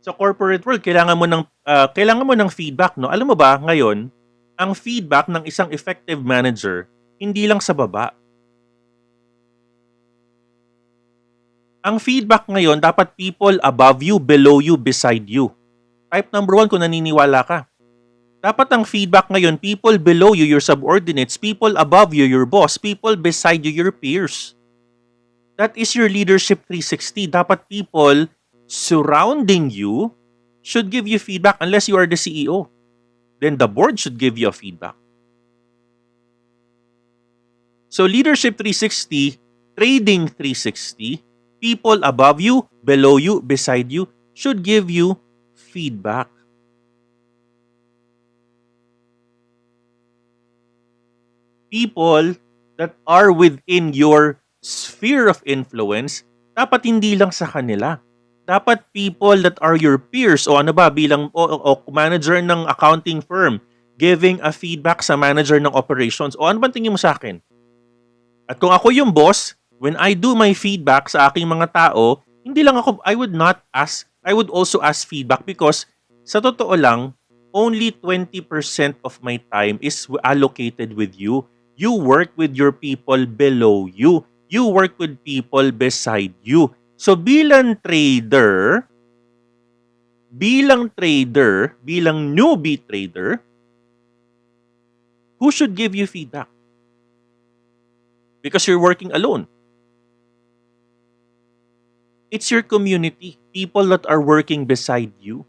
Sa corporate world, kailangan mo ng feedback, no? Alam mo ba, ngayon, ang feedback ng isang effective manager, hindi lang sa baba. Ang feedback ngayon, dapat people above you, below you, beside you. Type number 1 kung naniniwala ka. Dapat ang feedback ngayon, people below you, your subordinates, people above you, your boss, people beside you, your peers. That is your leadership 360. Dapat people surrounding you should give you feedback unless you are the CEO. Then the board should give you a feedback. So leadership 360, trading 360, people above you, below you, beside you should give you feedback. People that are within your sphere of influence, dapat hindi lang sa kanila. Dapat people that are your peers o ano ba bilang o manager ng accounting firm giving a feedback sa manager ng operations. O ano ba tingin mo sa akin? At kung ako yung boss, when I do my feedback sa aking mga tao, hindi lang ako, I would also ask feedback because sa totoo lang, only 20% of my time is allocated with you. You work with your people below you. You work with people beside you. So bilang newbie trader, who should give you feedback? Because you're working alone. It's your community, people that are working beside you.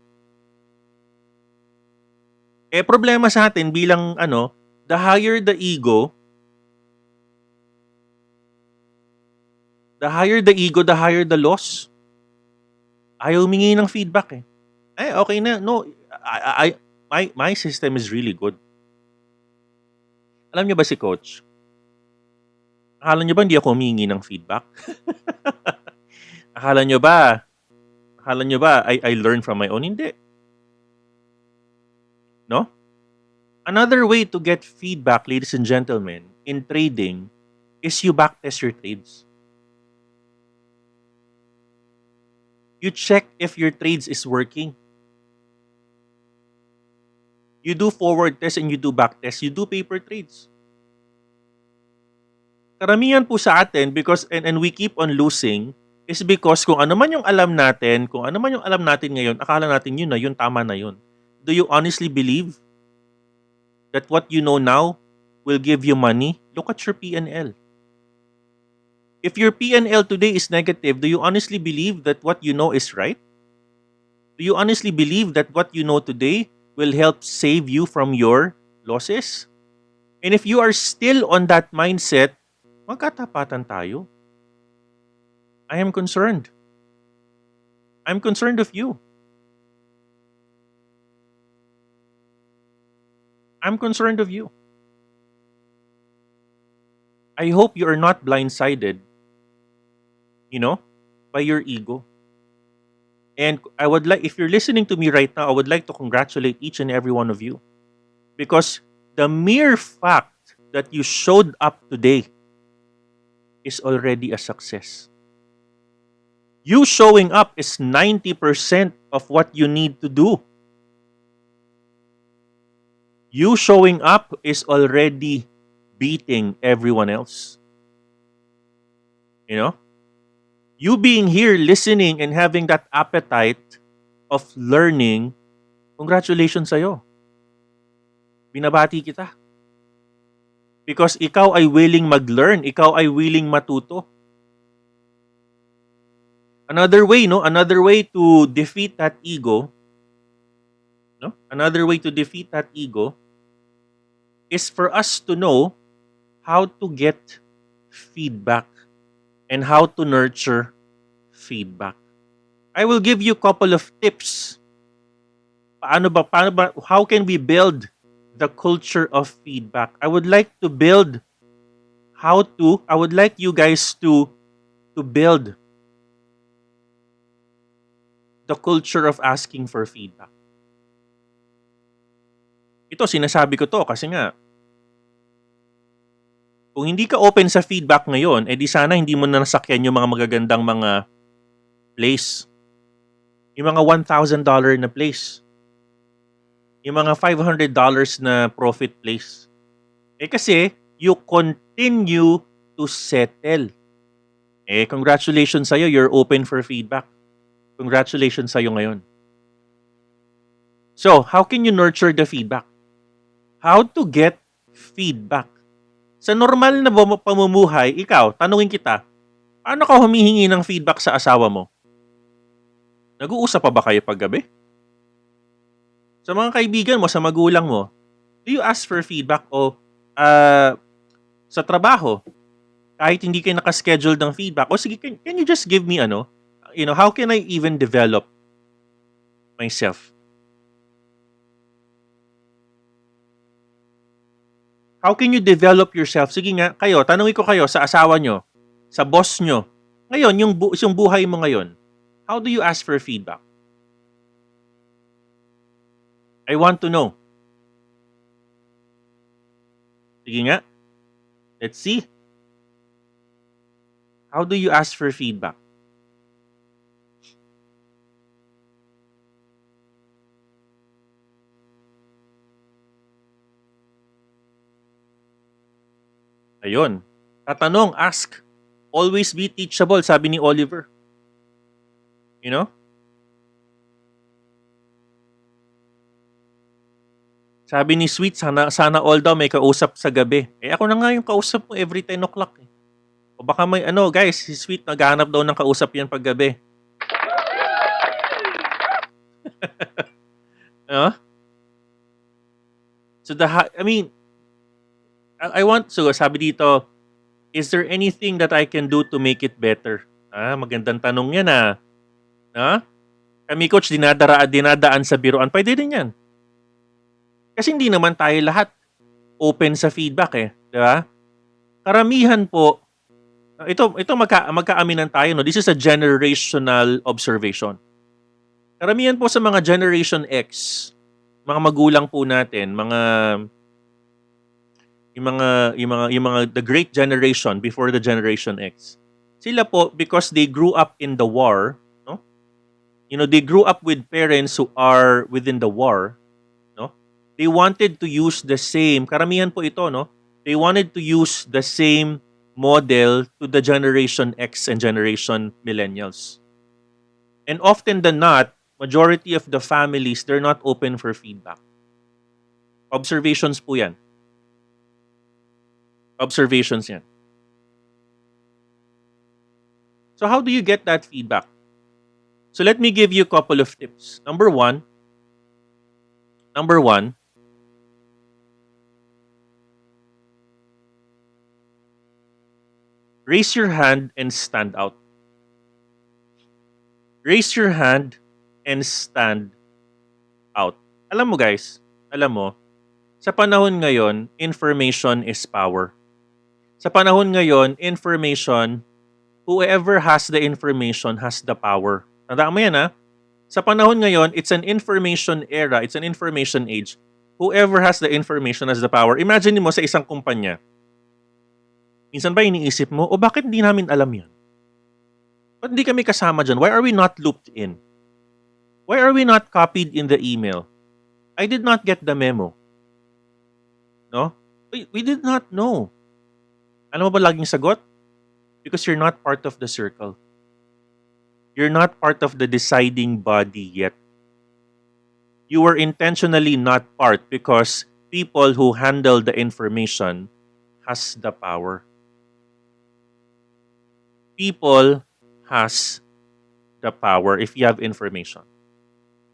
Problema sa atin bilang the higher the ego, the higher the loss. Ayaw humingi ng feedback okay na. No, my system is really good. Alam niyo ba si Coach? Akala niyo ba hindi ako humingi ng feedback? Akala niyo ba I learn from my own? Hindi. No? Another way to get feedback, ladies and gentlemen, in trading is you backtest your trades. You check if your trades is working. You do forward test and you do back test. You do paper trades. Karamihan po sa atin and we keep on losing is because kung ano man yung alam natin ngayon, akala natin yun tama na yun. Do you honestly believe that what you know now will give you money? Look at your P&L. If your P&L today is negative, do you honestly believe that what you know is right? Do you honestly believe that what you know today will help save you from your losses? And if you are still on that mindset, magkatapatan tayo. I am concerned. I'm concerned of you. I'm concerned of you. I hope you are not blindsided, by your ego. And if you're listening to me right now, I would like to congratulate each and every one of you. Because the mere fact that you showed up today is already a success. You showing up is 90% of what you need to do. You showing up is already beating everyone else. You being here, listening, and having that appetite of learning, congratulations sa'yo. Binabati kita. Because ikaw ay willing mag-learn, ikaw ay willing matuto. Another way to defeat that ego, is for us to know how to get feedback and how to nurture feedback. I will give you a couple of tips. How can we build the culture of feedback? I would like you guys to build the culture of asking for feedback. Ito, sinasabi ko to kasi nga, kung hindi ka open sa feedback ngayon, di sana hindi mo na nasakyan yung mga magagandang mga place. Yung mga $1,000 na place. Yung mga $500 na profit place. Kasi, you continue to settle. Congratulations sa'yo, you're open for feedback. Congratulations sa'yo ngayon. So, how can you nurture the feedback? How to get feedback? Sa normal na pamumuhay, ikaw, tanungin kita, paano ka humihingi ng feedback sa asawa mo? Nag-uusap pa ba kayo paggabi? Sa mga kaibigan mo, sa magulang mo, do you ask for feedback o sa trabaho, kahit hindi kayo nakaschedule ng feedback, o sige, can you just give me how can I even develop myself? How can you develop yourself? Sige nga, kayo, tanungin ko kayo sa asawa nyo, sa boss nyo. Ngayon, yung buhay mo ngayon, how do you ask for feedback? I want to know. Sige nga. Let's see. How do you ask for feedback? Ayun. Tatanong, ask. Always be teachable, sabi ni Oliver. You know? Sabi ni Sweet, sana all daw may kausap sa gabi. Ako na nga yung kausap mo every 10 o'clock. O baka may guys, si Sweet naghahanap daw ng kausap yan pag gabi. So I want to, sabi dito, is there anything that I can do to make it better? Magandang tanong yan Kami coach, dinadaan sa biruan. Pwede din yan. Kasi hindi naman tayo lahat open sa feedback di ba? Karamihan po, ito magkaaminan tayo, no? This is a generational observation. Karamihan po sa mga Generation X, mga magulang po natin, yung mga the great generation before the Generation X. Sila po, because they grew up in the war, no? They grew up with parents who are within the war, no? They wanted to use the same, karamihan po ito, no? They wanted to use the same model to the Generation X and Generation Millennials. And often than not, majority of the families, they're not open for feedback. Observations po yan. Observations yan. So how do you get that feedback? So let me give you a couple of tips. Number one, raise your hand and stand out. Raise your hand and stand out. Alam mo guys, sa panahon ngayon, information is power. Sa panahon ngayon, information, whoever has the information has the power. Tandaan mo yan Sa panahon ngayon, it's an information era, it's an information age. Whoever has the information has the power. Imagine mo sa isang kumpanya. Minsan ba iniisip mo, bakit hindi namin alam yan? Ba't hindi kami kasama dyan? Why are we not looped in? Why are we not copied in the email? I did not get the memo. No? We did not know. Alam mo ba laging sagot? Because you're not part of the circle. You're not part of the deciding body yet. You were intentionally not part because people who handle the information has the power. People has the power if you have information.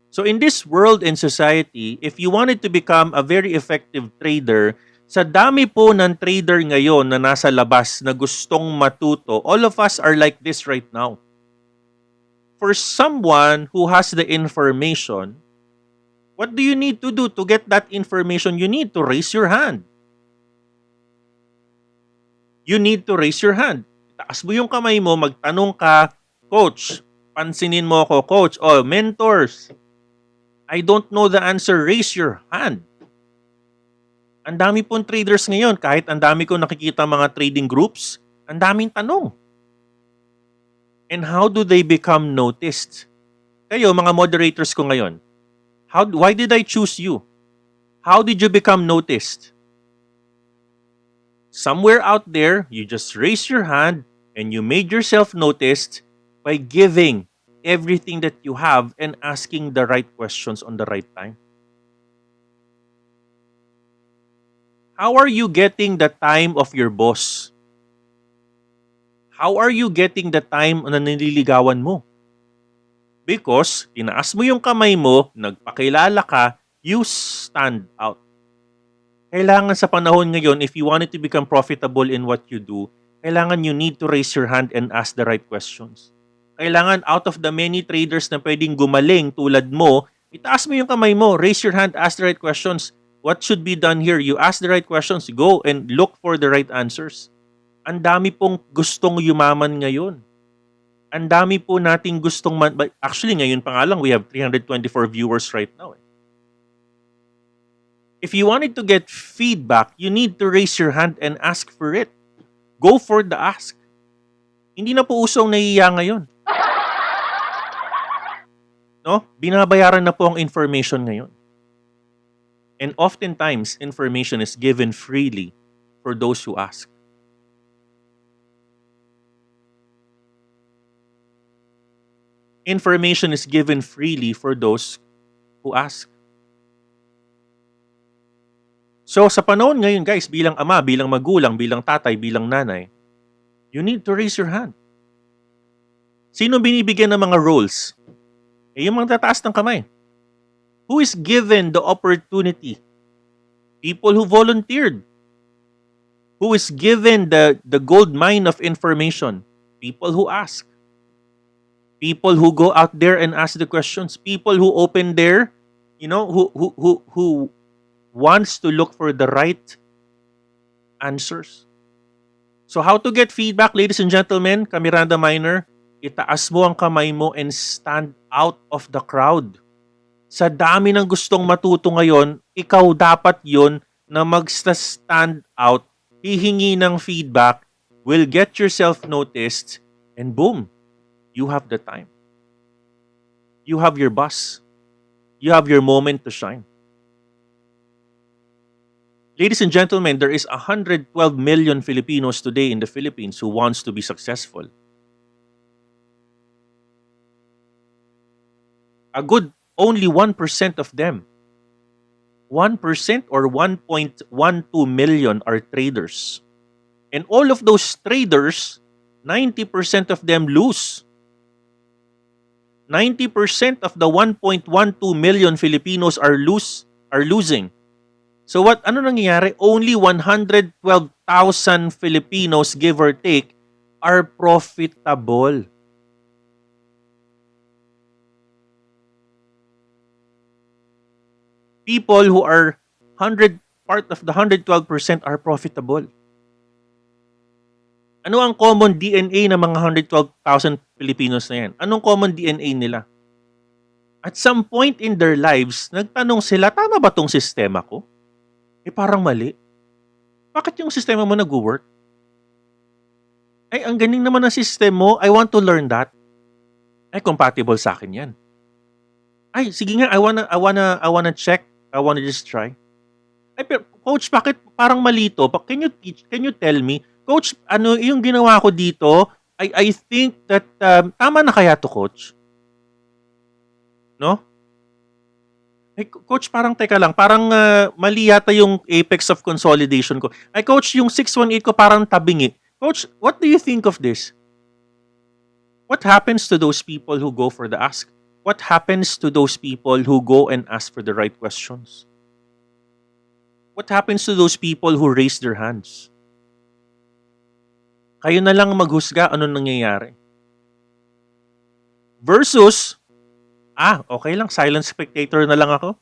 So in this world and society, if you wanted to become a very effective trader, sa dami po ng trader ngayon na nasa labas na gustong matuto, all of us are like this right now. For someone who has the information, what do you need to do to get that information? You need to raise your hand. You need to raise your hand. Taas mo yung kamay mo, magtanong ka, Coach, pansinin mo ako, Coach, mentors. I don't know the answer, raise your hand. Ang dami pong traders ngayon, kahit ang dami ko nakikita mga trading groups, ang daming tanong. And how do they become noticed? Kayo, mga moderators ko ngayon, why did I choose you? How did you become noticed? Somewhere out there, you just raised your hand and you made yourself noticed by giving everything that you have and asking the right questions on the right time. How are you getting the time of your boss? How are you getting the time na nililigawan mo? Because tinaas mo yung kamay mo, nagpakilala ka, you stand out. Kailangan sa panahon ngayon, if you wanted to become profitable in what you do, kailangan you need to raise your hand and ask the right questions. Kailangan out of the many traders na pwedeng gumaling tulad mo, itaas mo yung kamay mo, raise your hand, ask the right questions. What should be done here? You ask the right questions, go and look for the right answers. Ang dami pong gustong yumaman ngayon. Ang dami po nating gustong actually ngayon pa nga lang, we have 324 viewers right now. If you wanted to get feedback, you need to raise your hand and ask for it. Go for the ask. Hindi na po usong nahiya ngayon. No? Binabayaran na po ang information ngayon. And oftentimes, information is given freely for those who ask. Information is given freely for those who ask. So sa panahon ngayon guys, bilang ama, bilang magulang, bilang tatay, bilang nanay, you need to raise your hand. Sino binibigyan ng mga roles? Yung mga tataas ng kamay. Who is given the opportunity? People who volunteered. Who is given the gold mine of information? People who ask. People who go out there and ask the questions. People who open their, who wants to look for the right answers. So how to get feedback, ladies and gentlemen, MirandaMiner, itaas mo ang kamay mo and stand out of the crowd. Sa dami ng gustong matuto ngayon, ikaw dapat yon na mag-stand out, hihingi ng feedback, will get yourself noticed, and boom, you have the time. You have your bus. You have your moment to shine. Ladies and gentlemen, there is 112 million Filipinos today in the Philippines who wants to be successful. A good only 1% of them, 1% or 1.12 million are traders. And all of those traders, 90% of them lose. 90% of the 1.12 million Filipinos are losing. So ano nangyayari? Only 112,000 Filipinos, give or take, are profitable. People who are part of the 112% are profitable. Ano ang common DNA ng mga 112,000 Filipinos na yan? Anong common DNA nila? At some point in their lives, nagtanong sila, tama ba tong sistema ko? Parang mali. Bakit yung sistema mo nag-work? Ang galing naman ng system mo. I want to learn that. Compatible sa akin yan. Sige nga, I wanna check. I wanna just try. Pero, Coach, bakit parang mali to? Can you tell me? Coach, ano yung ginawa ko dito? I think that tama na kaya to, Coach? No? Coach, parang teka lang, parang mali yata yung apex of consolidation ko. Coach, yung 618 ko parang tabingi. Coach, what do you think of this? What happens to those people who go for the ask? What happens to those people who go and ask for the right questions? What happens to those people who raise their hands? Kayo na lang maghusga ano nangyayari. Versus, okay lang, silent spectator na lang ako.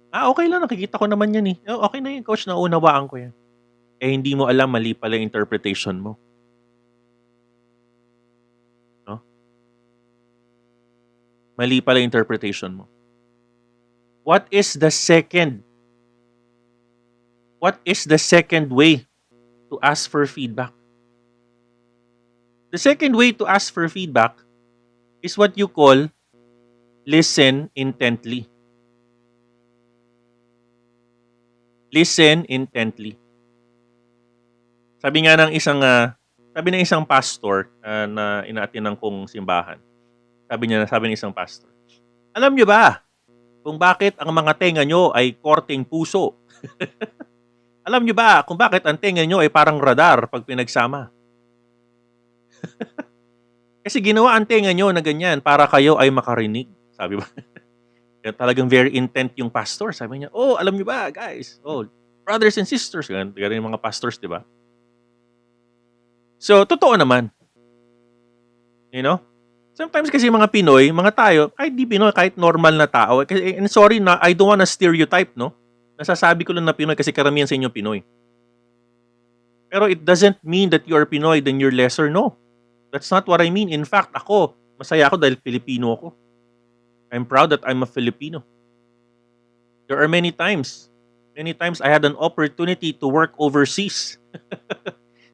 Okay lang, nakikita ko naman yan eh. Okay na yun, Coach, naunawaan ko yan. Hindi mo alam, mali pala yung interpretation mo. No? Mali pala yung interpretation mo. What is the second way to ask for feedback? The second way to ask for feedback is what you call Listen intently. Listen intently. Sabi nga ng isang pastor na inaatinan kong simbahan. Sabi ng isang pastor, alam niyo ba kung bakit ang mga tenga nyo ay korteng puso? Alam niyo ba kung bakit ang tenga nyo ay parang radar pag pinagsama? Kasi ginawa ang tenga nyo na ganyan para kayo ay makarinig. Sabi ba? Kaya talagang very intent yung pastor. Sabi niya, oh, alam niyo ba, guys? Oh, brothers and sisters. Ganyan yung mga pastors, di ba? So, totoo naman. You know? Sometimes kasi mga Pinoy, mga tayo, kahit di Pinoy, kahit normal na tao. Kasi, and sorry, na, I don't wanna stereotype, no? Nasasabi ko lang na Pinoy kasi karamihan sa inyo Pinoy. Pero it doesn't mean that you are Pinoy, then you're lesser. No. That's not what I mean. In fact, ako, masaya ako dahil Filipino ako. I'm proud that I'm a Filipino. There are many times I had an opportunity to work overseas.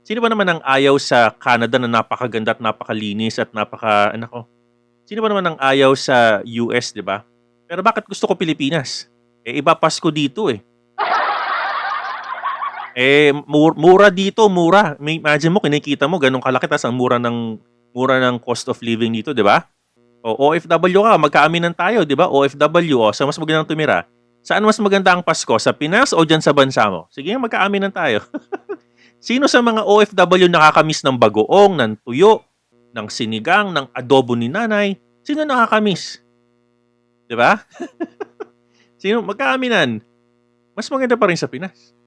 Sino ba naman ang ayaw sa Canada na napakaganda at napakalinis at sino ba naman ang ayaw sa US, di ba? Pero bakit gusto ko Pilipinas? Iba Pasko dito eh. Mura dito, mura. May imagine mo, kinikita mo, ganun kalaki, tas ang mura ng cost of living dito, di ba? O OFW ka, magkaaminan tayo, di ba? OFW, sa mas magandang tumira. Saan mas maganda ang Pasko? Sa Pinas o dyan sa bansa mo? Sige, magkaaminan tayo. Sino sa mga OFW nakakamiss ng bagoong, ng tuyo, ng sinigang, ng adobo ni nanay? Sino nakakamiss? Di ba? Sino magkaaminan? Mas maganda pa rin sa Pinas.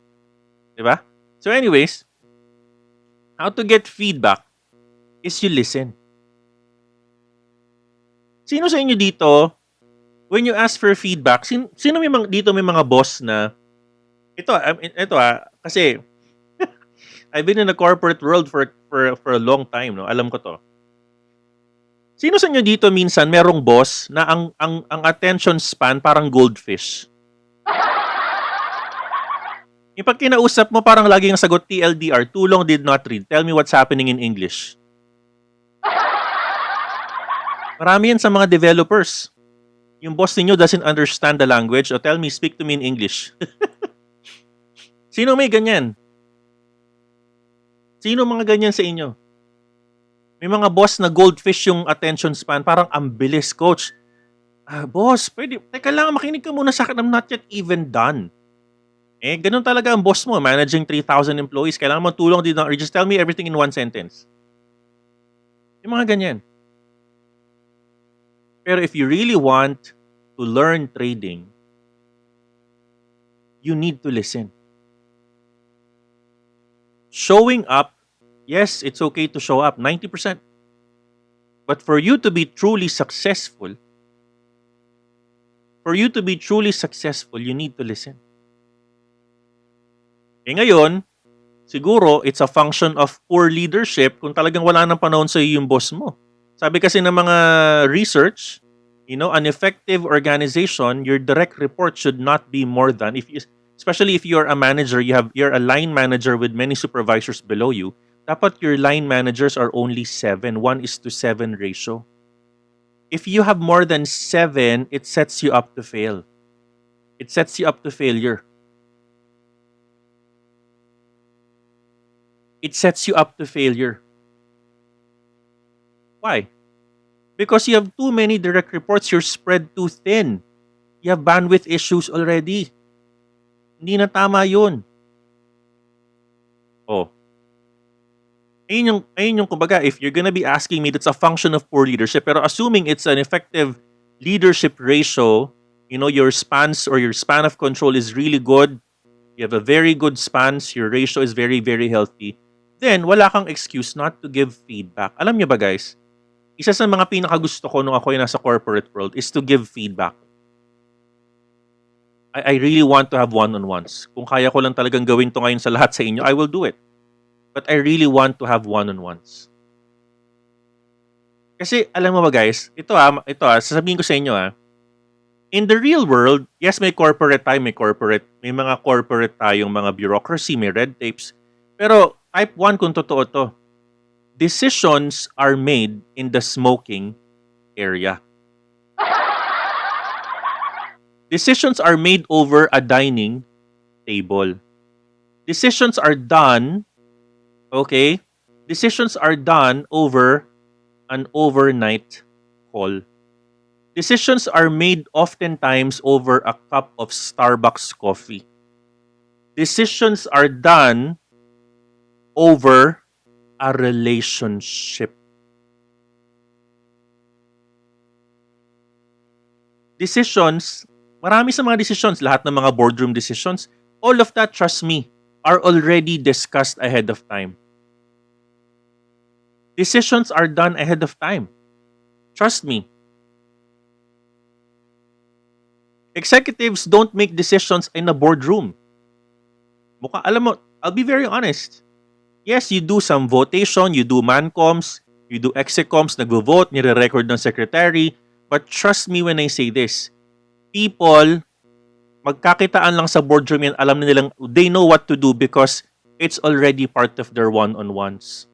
Di ba? So anyways, how to get feedback is you listen. Sino sa inyo dito, when you ask for feedback, sino dito may mga boss na, ito kasi, I've been in the corporate world for a long time, no? Alam ko to. Sino sa inyo dito minsan merong boss na ang attention span parang goldfish? Yung pag kinausap mo, parang lagi ang sagot TLDR, too long did not read. Tell me what's happening in English. Marami yan sa mga developers. Yung boss ninyo doesn't understand the language, o tell me, speak to me in English. Sino may ganyan? Sino mga ganyan sa inyo? May mga boss na goldfish yung attention span, parang ang bilis, coach. Boss, pwede, teka lang, makinig ka muna sa akin, I'm not yet even done. Ganun talaga ang boss mo, managing 3,000 employees, kailangan mo tulong, just tell me everything in one sentence. Yung mga ganyan. Pero if you really want to learn trading, you need to listen. Showing up, yes, it's okay to show up, 90%. But for you to be truly successful, you need to listen. Ngayon, siguro, it's a function of poor leadership kung talagang wala nang panahon sa iyo yung boss mo. Sabi kasi ng mga research, an effective organization, your direct report should not be more than, especially if you're a manager, you're a line manager with many supervisors below you, dapat your line managers are only 7, 1:7 ratio. If you have more than 7, it sets you up to fail. It sets you up to failure. It sets you up to failure. Why? Because you have too many direct reports, you're spread too thin. You have bandwidth issues already. Hindi na tama yun. Ayun yung kumbaga, if you're gonna be asking me, that's a function of poor leadership. Pero assuming it's an effective leadership ratio, your span of control is really good, you have a very good span, your ratio is very, very healthy, then wala kang excuse not to give feedback. Alam niyo ba guys, isa sa mga pinakagusto ko nung ako ay nasa corporate world is to give feedback. I really want to have one-on-ones. Kung kaya ko lang talagang gawin to ngayon sa lahat sa inyo, I will do it. But I really want to have one-on-ones. Kasi alam mo ba guys, ito sasabihin ko sa inyo in the real world, yes, may corporate tayo, may mga corporate tayong mga bureaucracy, may red tapes. Pero type 1 kung totoo to, decisions are made in the smoking area. Decisions are made over a dining table. Decisions are done, okay? Decisions are done over an overnight call. Decisions are made oftentimes over a cup of Starbucks coffee. Decisions are done over a relationship. Decisions, marami sa mga decisions, lahat ng mga boardroom decisions, all of that, trust me, are already discussed ahead of time. Decisions are done ahead of time. Trust me. Executives don't make decisions in a boardroom. Alam mo, I'll be very honest. Yes, you do some votation, you do mancoms, you do execoms, nagvo-vote, nire-record ng secretary. But trust me when I say this, people, magkakitaan lang sa boardroom yan, alam na nilang, they know what to do because it's already part of their one-on-ones.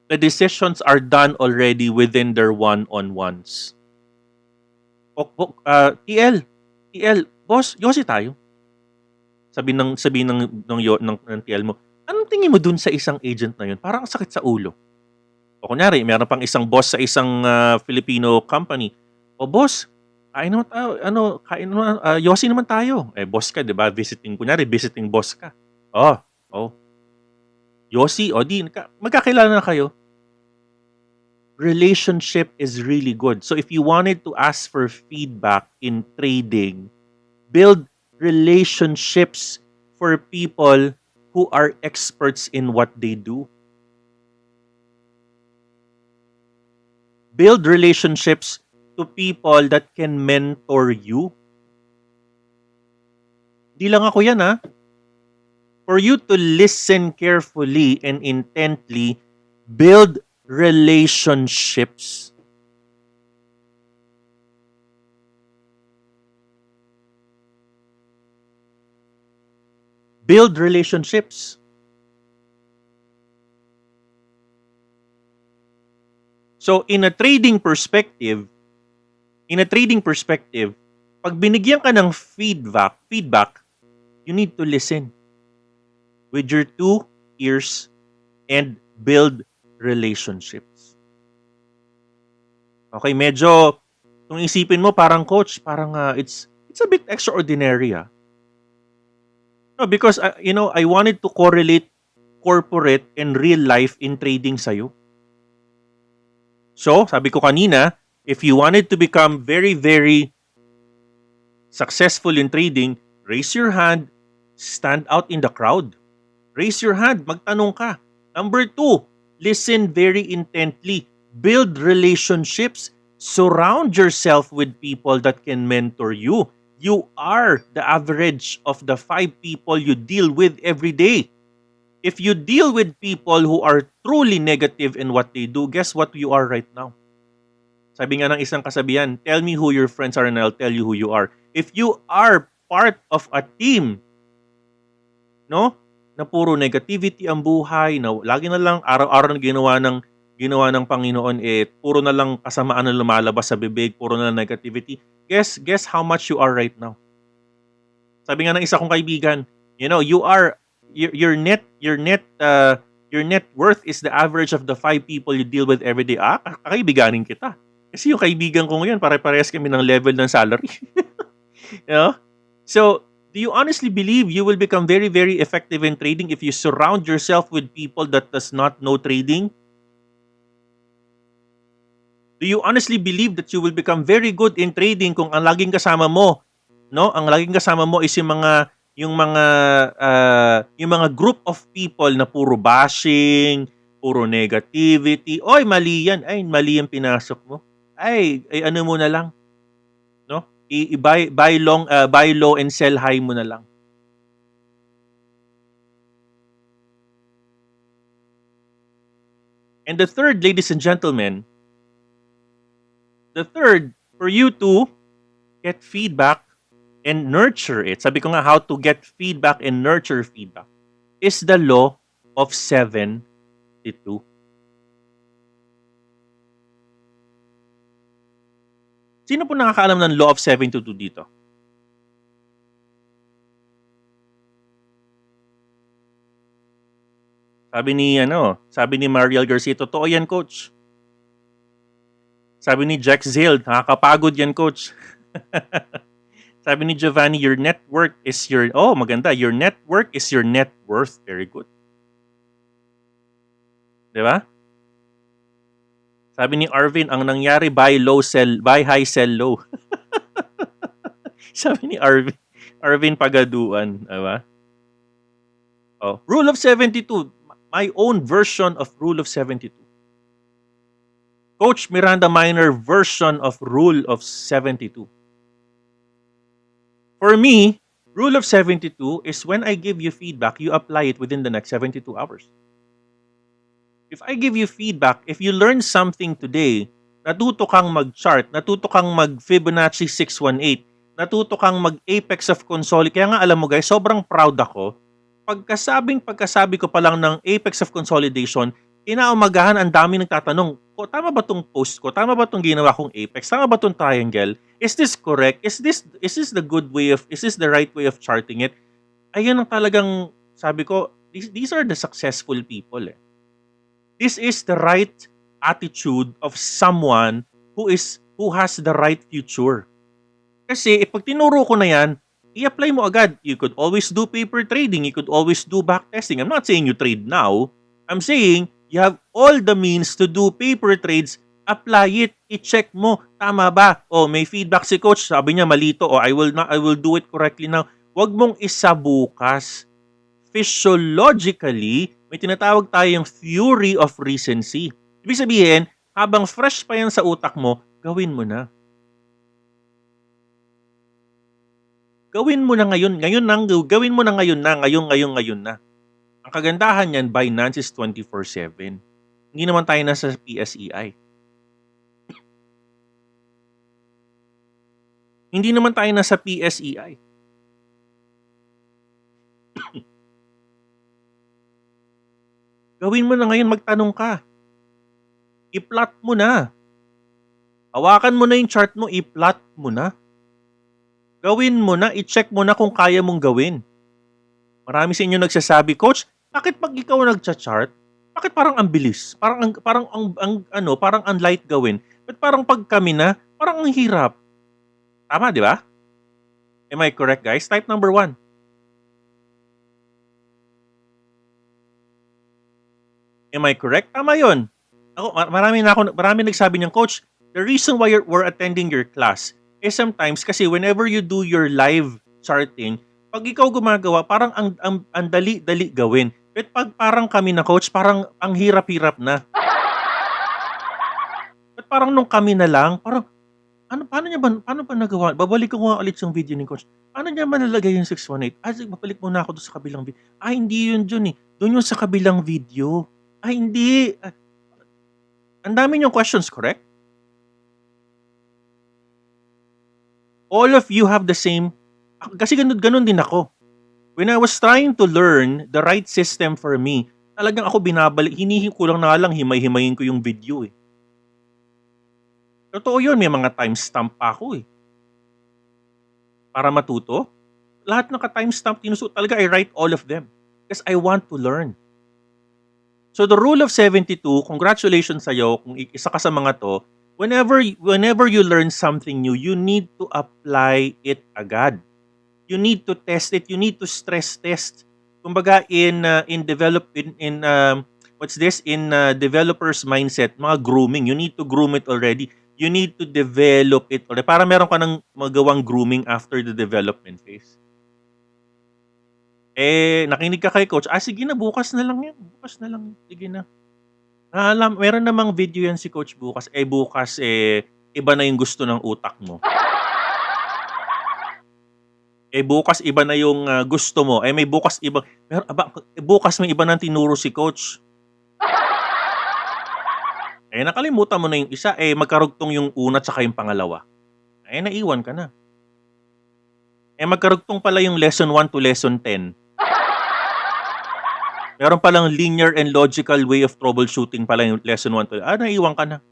The decisions are done already within their one-on-ones. TL, boss, yosi tayo. Sabi ng TL mo, anong tingin mo dun sa isang agent na yun? Parang sakit sa ulo. O kunyari, meron pang isang boss sa isang Filipino company. O boss, kain naman tayo, yosi naman tayo. Boss ka, di ba? Visiting boss ka. Yosi, magkakilala na kayo. Relationship is really good. So if you wanted to ask for feedback in trading, build relationships for people who are experts in what they do. Build relationships to people that can mentor you. Di lang ako yan, ha? For you to listen carefully and intently, build relationships. Build relationships. So in a trading perspective, pag binigyan ka ng feedback, you need to listen with your two ears and build relationships. Okay, medyo kung isipin mo parang coach, parang it's a bit extraordinary. No, because I wanted to correlate corporate and real life in trading sa'yo. So, sabi ko kanina, if you wanted to become very, very successful in trading, raise your hand, stand out in the crowd. Raise your hand, magtanong ka. Number 2, listen very intently. Build relationships. Surround yourself with people that can mentor you. You are the average of the 5 people you deal with every day. If you deal with people who are truly negative in what they do, guess what you are right now? Sabi nga ng isang kasabihan, tell me who your friends are and I'll tell you who you are. If you are part of a team, no, na puro negativity ang buhay, na lagi na lang araw-araw na ginawa ng Panginoon, puro na lang kasamaan na lumalabas sa bibig, puro na lang negativity. Guess how much you are right now? Sabi nga ng isa kong kaibigan, your net worth is the average of the 5 people you deal with every day. Kakaibiganin kita. Kasi yung kaibigan ko ngayon, pare-parehas kami ng level ng salary. So, do you honestly believe you will become very, very effective in trading if you surround yourself with people that does not know trading? Do you honestly believe that you will become very good in trading kung ang laging kasama mo, ang laging kasama mo is yung mga group of people na puro bashing, puro negativity. Oy, mali yan. Ay, mali yung pinasok mo. Ay ano mo na lang. No? Buy low and sell high mo na lang. And the third, ladies and gentlemen, for you to get feedback and nurture it, sabi ko nga, how to get feedback and nurture feedback, is the law of 72. Sino po nakakaalam ng law of 722 dito? Sabi ni Mariel Garcia, totoo yan, coach. Sabi ni Jack Zale, nakakapagod yan, coach. Sabi ni Giovanni, your network is your, maganda, your network is your net worth. Very good. Diba? Sabi ni Arvin, ang nangyari, buy high, sell low. Sabi ni Arvin Pagaduan, diba? Oh, Rule of 72, my own version of Rule of 72. Coach MirandaMiner version of Rule of 72. For me, Rule of 72 is when I give you feedback, you apply it within the next 72 hours. If I give you feedback, if you learn something today, natuto kang mag-chart, natuto kang mag-Fibonacci 618, natuto kang mag-apex of consolidation. Kaya nga alam mo guys, sobrang proud ako. Pagkasabi ko pa lang ng apex of consolidation, inaumagahan ang dami nagtatanong, tama ba tong post ko? Tama ba tong ginawa kong apex? Tama ba tong triangle? Is this correct? Is this the good way of, is this the right way of charting it? Ayun ang talagang, sabi ko, these are the successful people eh. This is the right attitude of someone who has the right future. Kasi pag tinuro ko na yan, i-apply mo agad. You could always do paper trading. You could always do backtesting. I'm not saying you trade now. I'm saying you have all the means to do paper trades. Apply it. I-check mo. Tama ba? May feedback si coach. Sabi niya malito. I will do it correctly now. Huwag mong isabukas. Physiologically, may tinatawag tayong theory of recency. Ibig sabihin, habang fresh pa yan sa utak mo, gawin mo na. Gawin mo na ngayon. Gawin mo na ngayon na. Ang kagandahan yan, Binance is 24/7. Hindi naman tayo nasa PSEI. Hindi naman tayo nasa PSEI. Gawin mo na ngayon, magtanong ka. I-plot mo na. Hawakan mo na yung chart mo, i-plot mo na. Gawin mo na, i-check mo na kung kaya mong gawin. Marami sa inyo nagsasabi, Coach, bakit pag ikaw nagcha-chart, bakit parang ang bilis? Parang ang light gawin. But parang pag kami na, parang ang hirap. Tama, di ba? Am I correct, guys? Type number 1. Am I correct? Tama yun. Marami nagsabi niyang, Coach, the reason why we're attending your class is sometimes kasi whenever you do your live charting, pag ikaw gumagawa, parang ang dali-dali gawin. But pag parang kami na, Coach, parang ang hirap-hirap na. But parang nung kami na lang, parang, paano ba nagawa? Babalik ko nga ulit yung video ni Coach. Paano niya ba nalagay yung 618? Babalik muna ako doon sa kabilang video. Hindi yun dun eh. Doon yung sa kabilang video. Hindi. Ang dami niyong questions, correct? All of you have the same. Kasi ganun din ako. When I was trying to learn the right system for me, talagang ako binabalik, hinihikulang na lang, himay-himayin ko yung video eh. Totoo yun, may mga timestamp pa ako eh. Para matuto, lahat naka-timestamp, talaga I write all of them. Because I want to learn. So the rule of 72, congratulations sa'yo kung isa ka sa mga to, whenever you learn something new, you need to apply it agad. You need to test it, you need to stress test. Kumbaga in developer's mindset, mga grooming, you need to groom it already. You need to develop it already para meron ka ng magawang grooming after the development phase. Nakinig ka kay Coach. Sige na, bukas na lang yan. Bukas na lang. Sige na. Meron namang video yan si Coach bukas. Bukas, iba na yung gusto ng utak mo. Bukas, iba na yung gusto mo. May bukas, bukas may iba nang tinuro si Coach. Nakalimutan mo na yung isa. Magkarugtong yung una tsaka yung pangalawa. Naiwan ka na. Magkarugtong pala yung lesson 1 to lesson 10. Meron palang linear and logical way of troubleshooting pala yung lesson 1 to... naiwan ka na.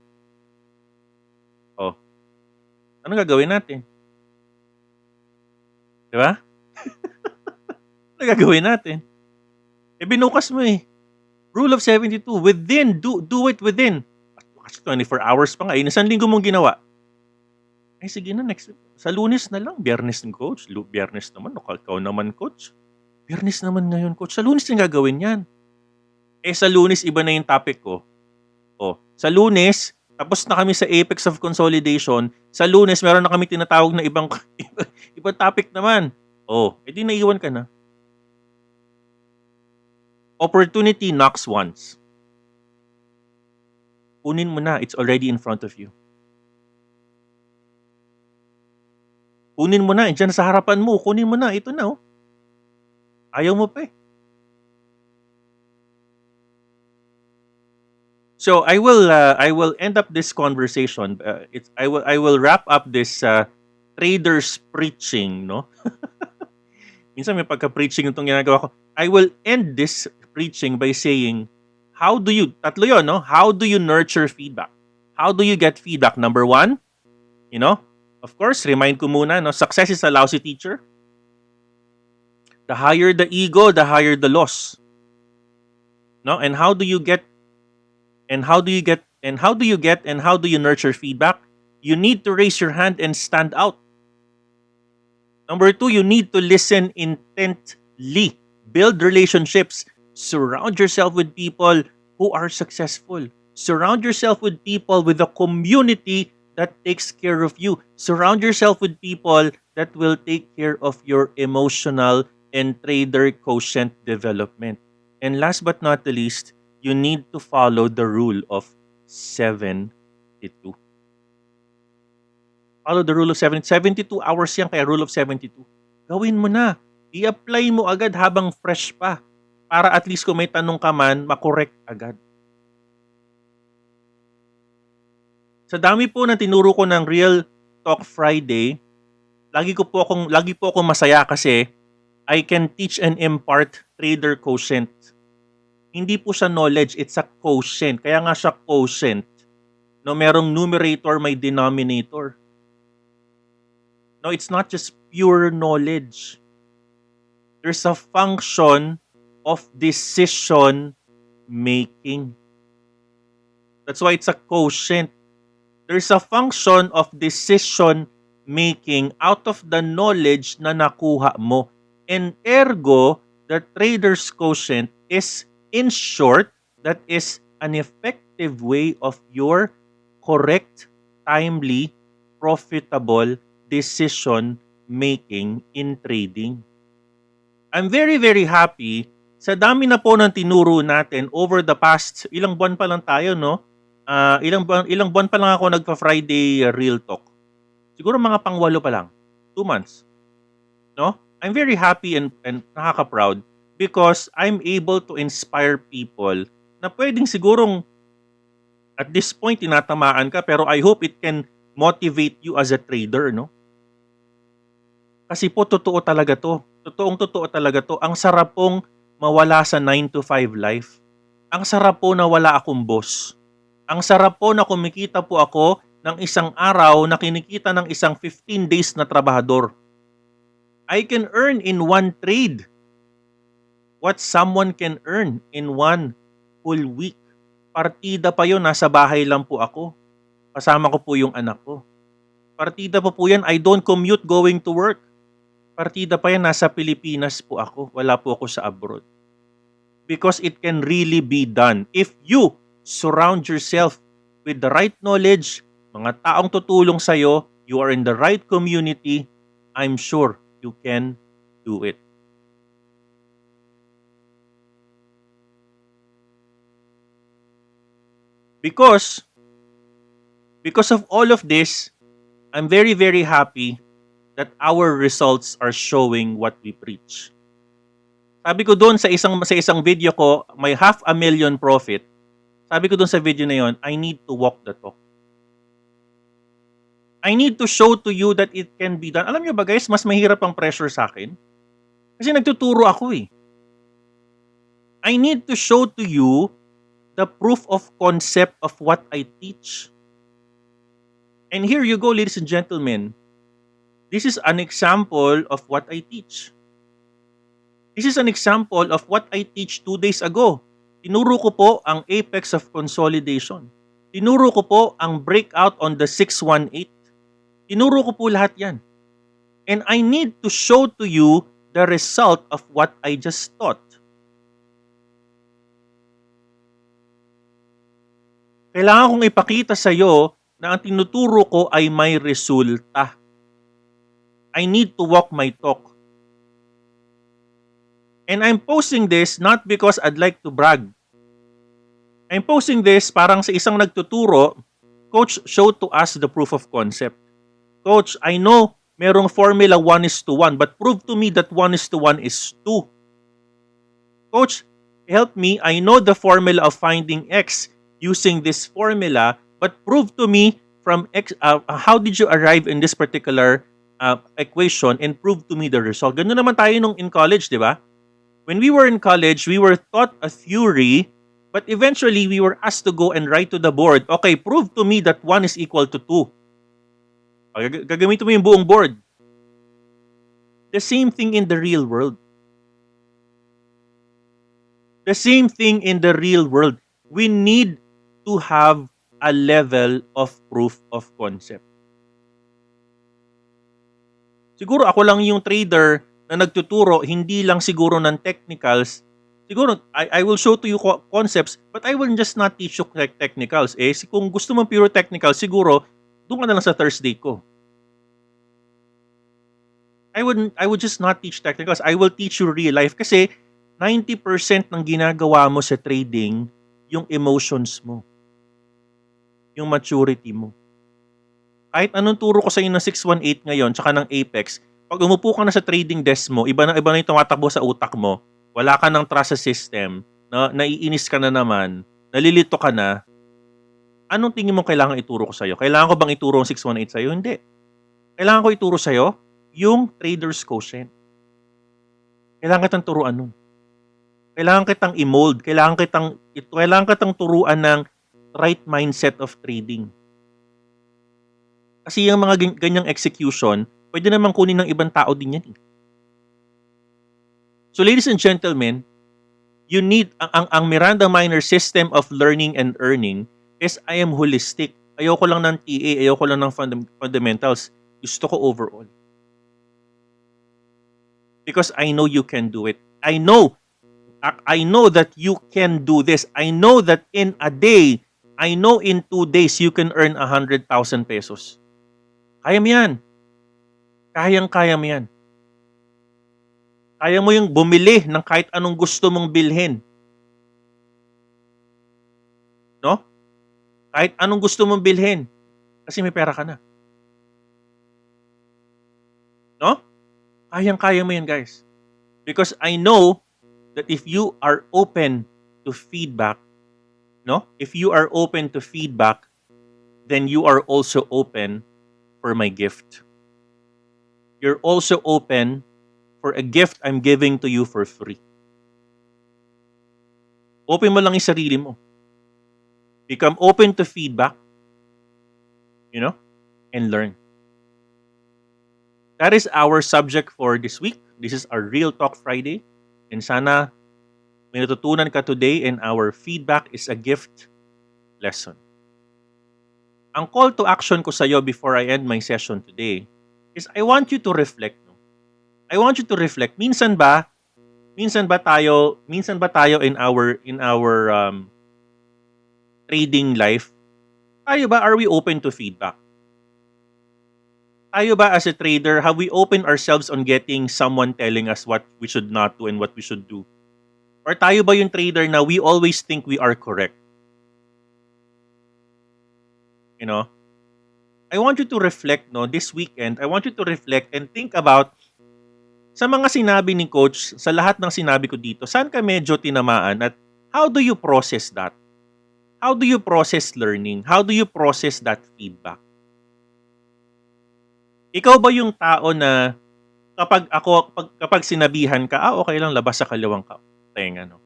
Ano gagawin natin? Di ba? Ano gagawin natin? Binukas mo eh. Rule of 72. Within. Do it within. Kasi 24 hours pa nga. Isang linggo mong ginawa. Ay sige na, next. Sa Lunes na lang. Biyernes ng coach. Biyernes naman. Ikaw naman coach. Biyernes naman ngayon coach. Sa Lunes yung gagawin yan. Sa Lunes iba na yung topic ko. Sa Lunes, tapos na kami sa apex of consolidation. Sa Lunes, meron na kami tinatawag na ibang topic naman. Edi naiwan ka na. Opportunity knocks once. Kunin mo na. It's already in front of you. Kunin mo na. Diyan sa harapan mo. Kunin mo na. Ito na. Ayaw mo pa eh. So I will end up this conversation. I will wrap up this traders preaching, no? Minsan may pagka-preaching itong ginagawa ko. I will end this preaching by saying, tatlo yun, no? How do you nurture feedback? How do you get feedback? Number one, of course, remind ko muna, no? Success is a lousy teacher. The higher the ego, the higher the loss. No? And how do you nurture feedback? You need to raise your hand and stand out. Number two, you need to listen intently. Build relationships. Surround yourself with people who are successful. Surround yourself with people with a community that takes care of you. Surround yourself with people that will take care of your emotional and trader quotient development. And last but not the least, you need to follow the rule of 72. Follow the rule of 72 hours yan, kaya rule of 72. Gawin mo na. I-apply mo agad habang fresh pa. Para at least kung may tanong ka man, makorek agad. Sa dami po na tinuro ko ng Real Talk Friday, lagi po akong masaya kasi I can teach and impart trader quotient. Hindi po siya knowledge, it's a quotient. Kaya nga siya quotient. No, merong numerator, may denominator. No, it's not just pure knowledge. There's a function of decision making. That's why it's a quotient. There's a function of decision making out of the knowledge na nakuha mo. And ergo, the trader's quotient is, in short, that is an effective way of your correct, timely, profitable decision making in trading. I'm very, very happy sa dami na po ng tinuro natin over the past, ilang buwan pa lang tayo, no? Ilang buwan pa lang ako nagpa-Friday Real Talk. Siguro mga pang-8 pa lang. 2 months. No? I'm very happy and nakaka-proud because I'm able to inspire people na pwedeng sigurong at this point tinatamaan ka, pero I hope it can motivate you as a trader, no? Kasi po totoo talaga to. Totoo talaga to. Ang sarap pong mawala sa 9 to 5 life. Ang sarap po na wala akong boss. Ang sarap po na kumikita po ako ng isang araw na kinikita ng isang 15 days na trabahador. I can earn in one trade what someone can earn in one full week. Partida pa yun, nasa bahay lang po ako. Kasama ko po yung anak ko. Partida pa po yan, I don't commute going to work. Partida pa yan, nasa Pilipinas po ako. Wala po ako sa abroad. Because it can really be done. If you surround yourself with the right knowledge, mga taong tutulong sa'yo, you are in the right community, I'm sure you can do it. Because of all of this, I'm very, very happy that our results are showing what we preach. Sabi ko doon sa isang video ko, may 500,000 profit. Sabi ko doon sa video na yon, I need to walk the talk. I need to show to you that it can be done. Alam niyo ba guys, mas mahirap ang pressure sa akin. Kasi nagtuturo ako eh. I need to show to you the proof of concept of what I teach. And here you go, ladies and gentlemen. This is an example of what I teach. This is an example of what I teach 2 days ago. Tinuro ko po ang apex of consolidation. Tinuro ko po ang breakout on the 618. Tinuro ko po lahat yan. And I need to show to you the result of what I just taught. Kailangan kong ipakita sa iyo na ang tinuturo ko ay may resulta. I need to walk my talk. And I'm posting this not because I'd like to brag. I'm posting this parang sa isang nagtuturo, Coach, show to us the proof of concept. Coach, I know merong formula 1:1, but prove to me that 1:1 is 2. Coach, help me. I know the formula of finding X using this formula, but prove to me from X, how did you arrive in this particular equation and prove to me the result. Ganun naman tayo nung in college, di ba? When we were in college, we were taught a theory, but eventually we were asked to go and write to the board, okay, prove to me that 1 is equal to 2. Gagamitin mo yung buong board. The same thing in the real world. The same thing in the real world. We need to have a level of proof of concept. Siguro ako lang yung trader na nagtuturo, hindi lang siguro ng technicals. Siguro, I will show to you concepts, but I will just not teach you technicals. Kung gusto mong pure technical, siguro, doon ka na lang sa Thursday ko. I would just not teach technicals. I will teach you real life kasi 90% ng ginagawa mo sa trading, yung emotions mo. Yung maturity mo. Kahit anong turo ko sa inyo ng 618 ngayon, tsaka ng Apex, pag umupo ka na sa trading desk mo, iba na yung tumatakbo sa utak mo, wala ka ng trust sa system, naiinis ka na naman, nalilito ka na, anong tingin mo kailangan ituro ko sa'yo? Kailangan ko bang ituro ang 618 sa'yo? Hindi. Kailangan ko ituro sa'yo yung trader's quotient. Kailangan kitang turuan nun. Kailangan kitang i-mold. Kailangan kitang turuan ng right mindset of trading. Kasi yung mga ganyang execution, pwede naman kunin ng ibang tao din yan. So ladies and gentlemen, you need, ang MirandaMiner system of learning and earning is I am holistic. Ayoko lang ng TA, ayoko lang ng fundamentals. Gusto ko overall. Because I know you can do it. I know that you can do this. I know that in a day, I know in 2 days, you can earn 100,000 pesos. Kaya mo yan. Kayang-kaya mo yan. Kaya mo yung bumili ng kahit anong gusto mong bilhin. No? Kahit anong gusto mong bilhin. Kasi may pera ka na. No? Kayang-kaya mo yan, guys. Because I know that if you are open to feedback, no? If you are open to feedback, then you are also open for my gift. You're also open for a gift I'm giving to you for free. Open mo lang yung sarili mo. Become open to feedback, and learn. That is our subject for this week. This is our Real Talk Friday. And sana may natutunan ka today and our feedback is a gift lesson. Ang call to action ko sa iyo before I end my session today is I want you to reflect. No? I want you to reflect. Minsan ba tayo in our trading life, are we open to feedback? Tayo ba as a trader, have we opened ourselves on getting someone telling us what we should not do and what we should do? Or tayo ba yung trader na we always think we are correct? I want you to reflect, this weekend, I want you to reflect and think about sa mga sinabi ni Coach, sa lahat ng sinabi ko dito, saan ka medyo tinamaan at how do you process that? How do you process learning? How do you process that feedback? Ikaw ba yung tao na kapag sinabihan ka, okay lang, labas sa kalawang tenga, no?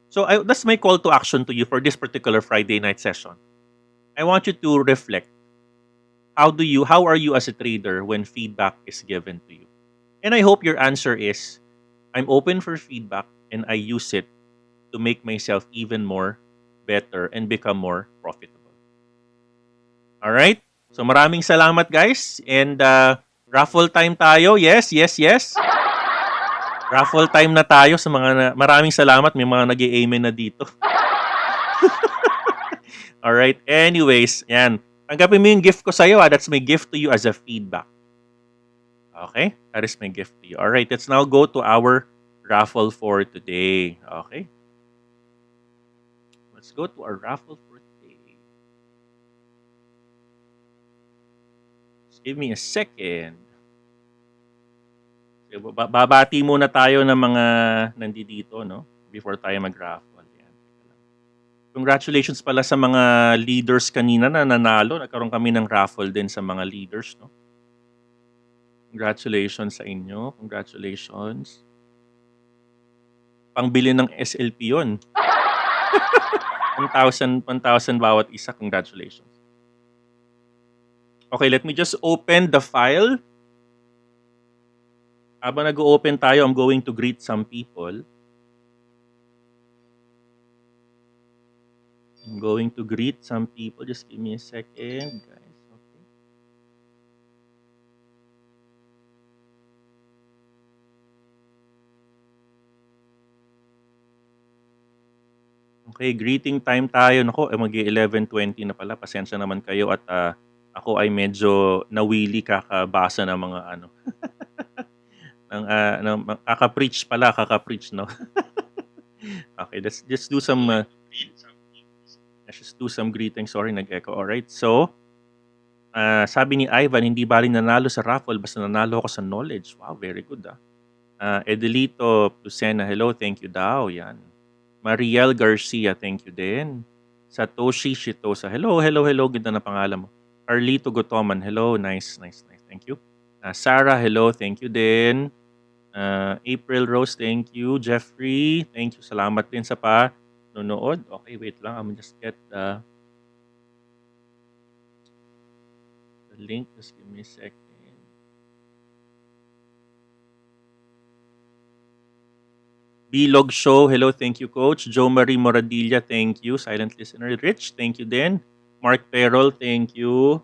So that's my call to action to you for this particular Friday night session. I want you to reflect. how are you as a trader when feedback is given to you? And I hope your answer is, I'm open for feedback and I use it to make myself even more better and become more profitable. All right? So maraming salamat guys, and raffle time tayo. Yes, yes, yes. Raffle time na tayo sa maraming salamat, may mga nag-i-amen na dito. All right. Anyways, yan. Tanggapin mo yung gift ko sa'yo. That's my gift to you as a feedback. Okay? That is my gift to you. All right. Let's now go to our raffle for today. Okay? Let's go to our raffle for today. Just give me a second. Babati muna tayo ng mga nandito, no? Before tayo mag-raffle. Yan. Congratulations pala sa mga leaders kanina na nanalo. Nagkaroon kami ng raffle din sa mga leaders, no? Congratulations sa inyo. Congratulations. Pangbili ng SLP yun. 1,000 bawat isa. Congratulations. Okay, let me just open the file. Habang nag-open tayo, I'm going to greet some people. I'm going to greet some people. Just give me a second, guys. Okay. Okay, greeting time tayo. Nako, mag-11:20 na pala. Pasensya naman kayo at ako ay medyo nawili kakabasa ng mga ano. Kaka-preach, no? Okay, let's just do some greetings. Sorry, nag-echo. Alright, so sabi ni Ivan, hindi bali nanalo sa raffle, basta nanalo ako sa knowledge. Wow, very good. Edelito Lucena, hello, thank you daw. Yan. Mariel Garcia, thank you din. Satoshi Shitosa, hello. Ganda na pangalan mo. Carlito Gotoman, hello. Nice. Thank you. Sarah, hello. Thank you din. April Rose, thank you. Jeffrey, thank you. Salamat din sa panonood. Okay, wait lang. I'm just get the link. Just give me a second. Bilog Show, hello. Thank you, Coach. Joe Marie Moradilla, thank you. Silent Listener. Rich, thank you din. Mark Perol, thank you.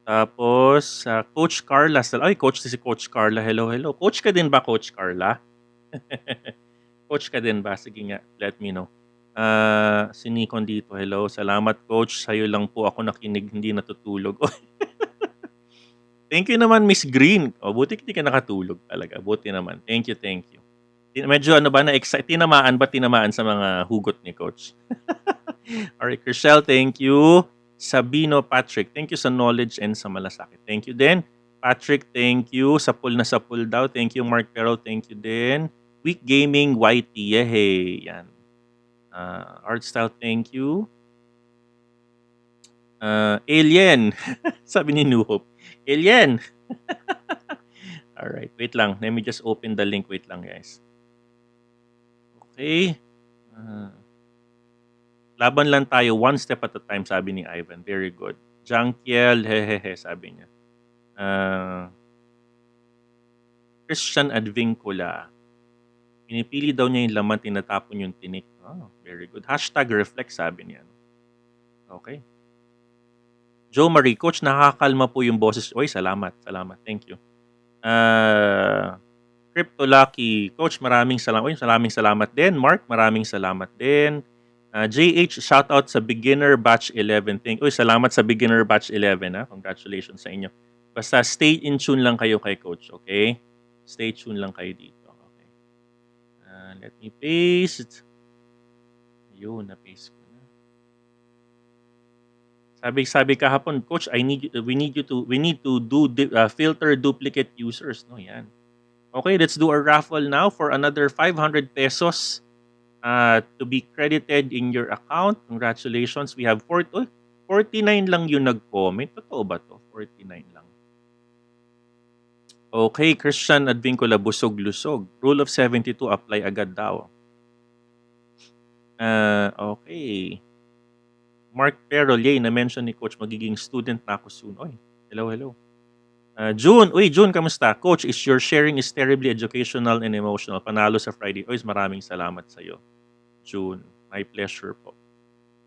Tapos, Coach Carla. Ay, Coach, si Coach Carla. Hello. Coach ka din ba, Coach Carla? Coach ka din ba? Sige nga, let me know. Si Nikon dito. Hello. Salamat, Coach. Sa'yo lang po ako nakinig, hindi natutulog. Thank you naman, Miss Green. Buti hindi ka nakatulog talaga. Buti naman. Thank you. Medyo tinamaan sa mga hugot ni Coach. Alright, Chriselle, thank you. Sabino Patrick, thank you sa knowledge and sa malasakit. Thank you din. Patrick, thank you. Sa pool daw. Thank you. Mark Perol, thank you din. Week Gaming, YT, yehey. Yan. Art Style, thank you. Alien. Sabi ni New Hope. Alien. Alright, wait lang. Let me just open the link. Wait lang, guys. Okay. Laban lang tayo, one step at a time, sabi ni Ivan. Very good. Jankiel, hehehe, sabi niya. Christian Advincula. Pinipili daw niya yung laman, tinatapon yung tinik. Oh, very good. #reflect, sabi niya. Okay. Joe Marie, Coach, nakakalma po yung boses. Oy, salamat. Thank you. Crypto Lucky, Coach, maraming salamat. Oy, maraming salamat din. Mark, maraming salamat din. JH, shoutout sa Beginner Batch 11. Salamat sa Beginner Batch 11. Congratulations sa inyo. Basta stay in tune lang kayo kay Coach, okay? Stay tuned lang kayo dito. Okay. Let me paste. Yun, na-paste ko na. Sabi kahapon, Coach, we need to do filter duplicate users. No, yan. Okay, let's do a raffle now for another 500 pesos. To be credited in your account. Congratulations. We have 49 lang yung nag-comment. Totoo ba to? 49 lang. Okay, Christian Advincula, busog-lusog. Rule of 72, apply agad daw. Okay. Mark Perol, yay, na-mention ni Coach, magiging student na ako soon. Oy, hello, hello. June, June, kamusta? Coach, your sharing is terribly educational and emotional. Panalo sa Friday. Oy, maraming salamat sa iyo, June. My pleasure po.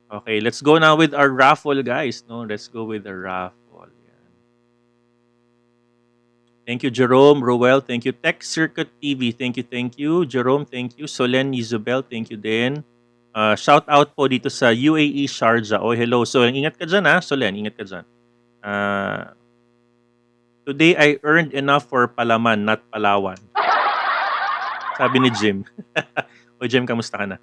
Okay, let's go now with our raffle, guys. No, let's go with the raffle. Yan. Thank you, Jerome, Roel. Thank you, Tech Circuit TV. Thank you, Jerome. Thank you, Solen Isabel. Thank you din. Shout out po dito sa UAE Sharjah. Oh, hello. So, ingat ka dyan, ha? Solen, ingat ka dyan. Today, I earned enough for Palaman, not Palawan. Sabi ni Jim. O, Jim, kamusta ka na?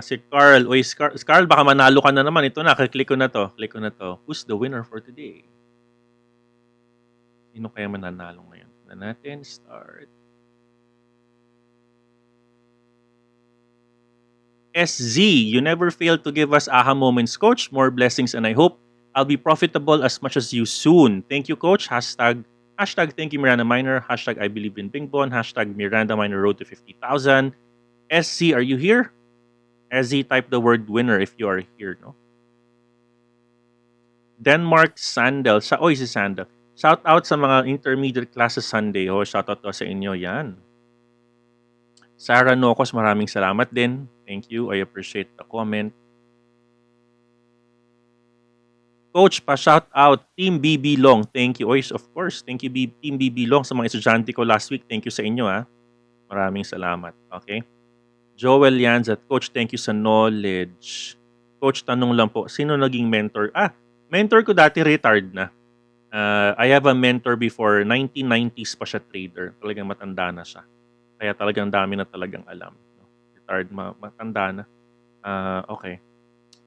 Si Carl. Oy, Carl, baka manalo ka na naman. Ito na, click ko na to. Who's the winner for today? Sino kaya mananalo ngayon? Na natin, start. SZ, you never fail to give us aha moments, Coach. More blessings, and I hope I'll be profitable as much as you soon. Thank you, Coach. Hashtag thank you, MirandaMiner. Hashtag I believe in BingBon. Hashtag MirandaMiner road to 50,000. SZ, are you here? SZ, type the word winner if you are here, no? Denmark Sandal. Si Sandal. Shout out sa mga intermediate classes Sunday. Shout out to sa inyo. Yan. Sarah Nocos, maraming salamat din. Thank you. I appreciate the comment. Coach, pa-shout out Team BB Long. Thank you. Of course. Thank you, Team BB Long, sa mga estudyante ko last week. Thank you sa inyo, ha. Maraming salamat. Okay. Joel Yanzat. Coach, thank you sa knowledge. Coach, tanong lang po, sino naging mentor? Mentor ko dati retired na. I have a mentor before, 1990s pa siya trader. Talagang matanda na siya. Kaya talagang dami na talagang alam. Retired, matanda na. Okay.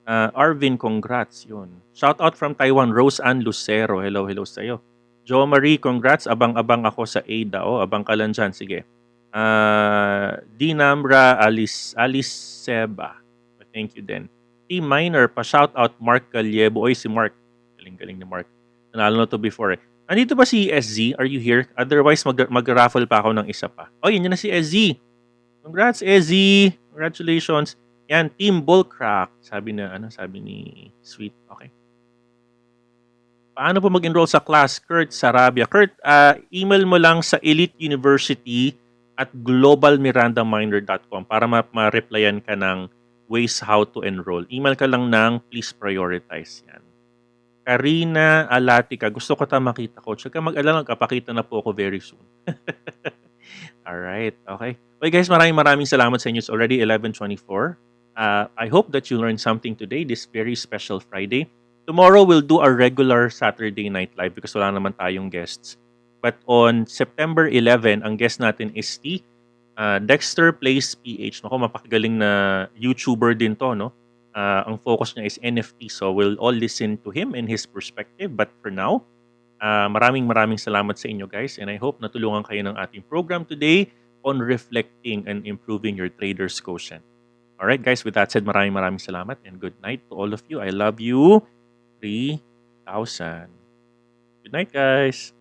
Arvin, congrats. Yun. Shout out from Taiwan, Rose Ann Lucero. Hello sa'yo. Jo Marie, congrats. Abang-abang ako sa ADA. Abang ka lang dyan. Sige. Dinambra Alice Seba. Thank you din. Team Miner, pa-shout out Mark Gallebo. Si Mark. Galing ni Mark. Nanalo na to before. Andito ba si SZ? Are you here? Otherwise, mag-raffle pa ako ng isa pa. Yun na si SZ. Congrats, SZ. Congratulations. Yan, Team Bullcrack. Sabi ni Sweet. Okay. Paano po mag-enroll sa class? Kurt Sarabia. Kurt, email mo lang sa Elite University at globalmirandaminer.com para ma-replyan ka ng ways how to enroll. Email ka lang ng please prioritize. Yan. Karina Alatica, gusto ko ta makita, Coach. Huwag ka mag-alala, kapakita na po ako very soon. Alright, okay. Okay guys, maraming salamat sa inyo. It's already 11:24. I hope that you learned something today, this very special Friday. Tomorrow, we'll do our regular Saturday night live because wala naman tayong guests. But on September 11, ang guest natin is Dexter Plays PH. Naku, mapakagaling na YouTuber din to, no? Ang focus niya is NFT. So, we'll all listen to him and his perspective. But for now, maraming salamat sa inyo, guys. And I hope natulungan kayo ng ating program today on reflecting and improving your trader's quotient. Alright, guys. With that said, maraming salamat and good night to all of you. I love you. 3,000. Good night, guys.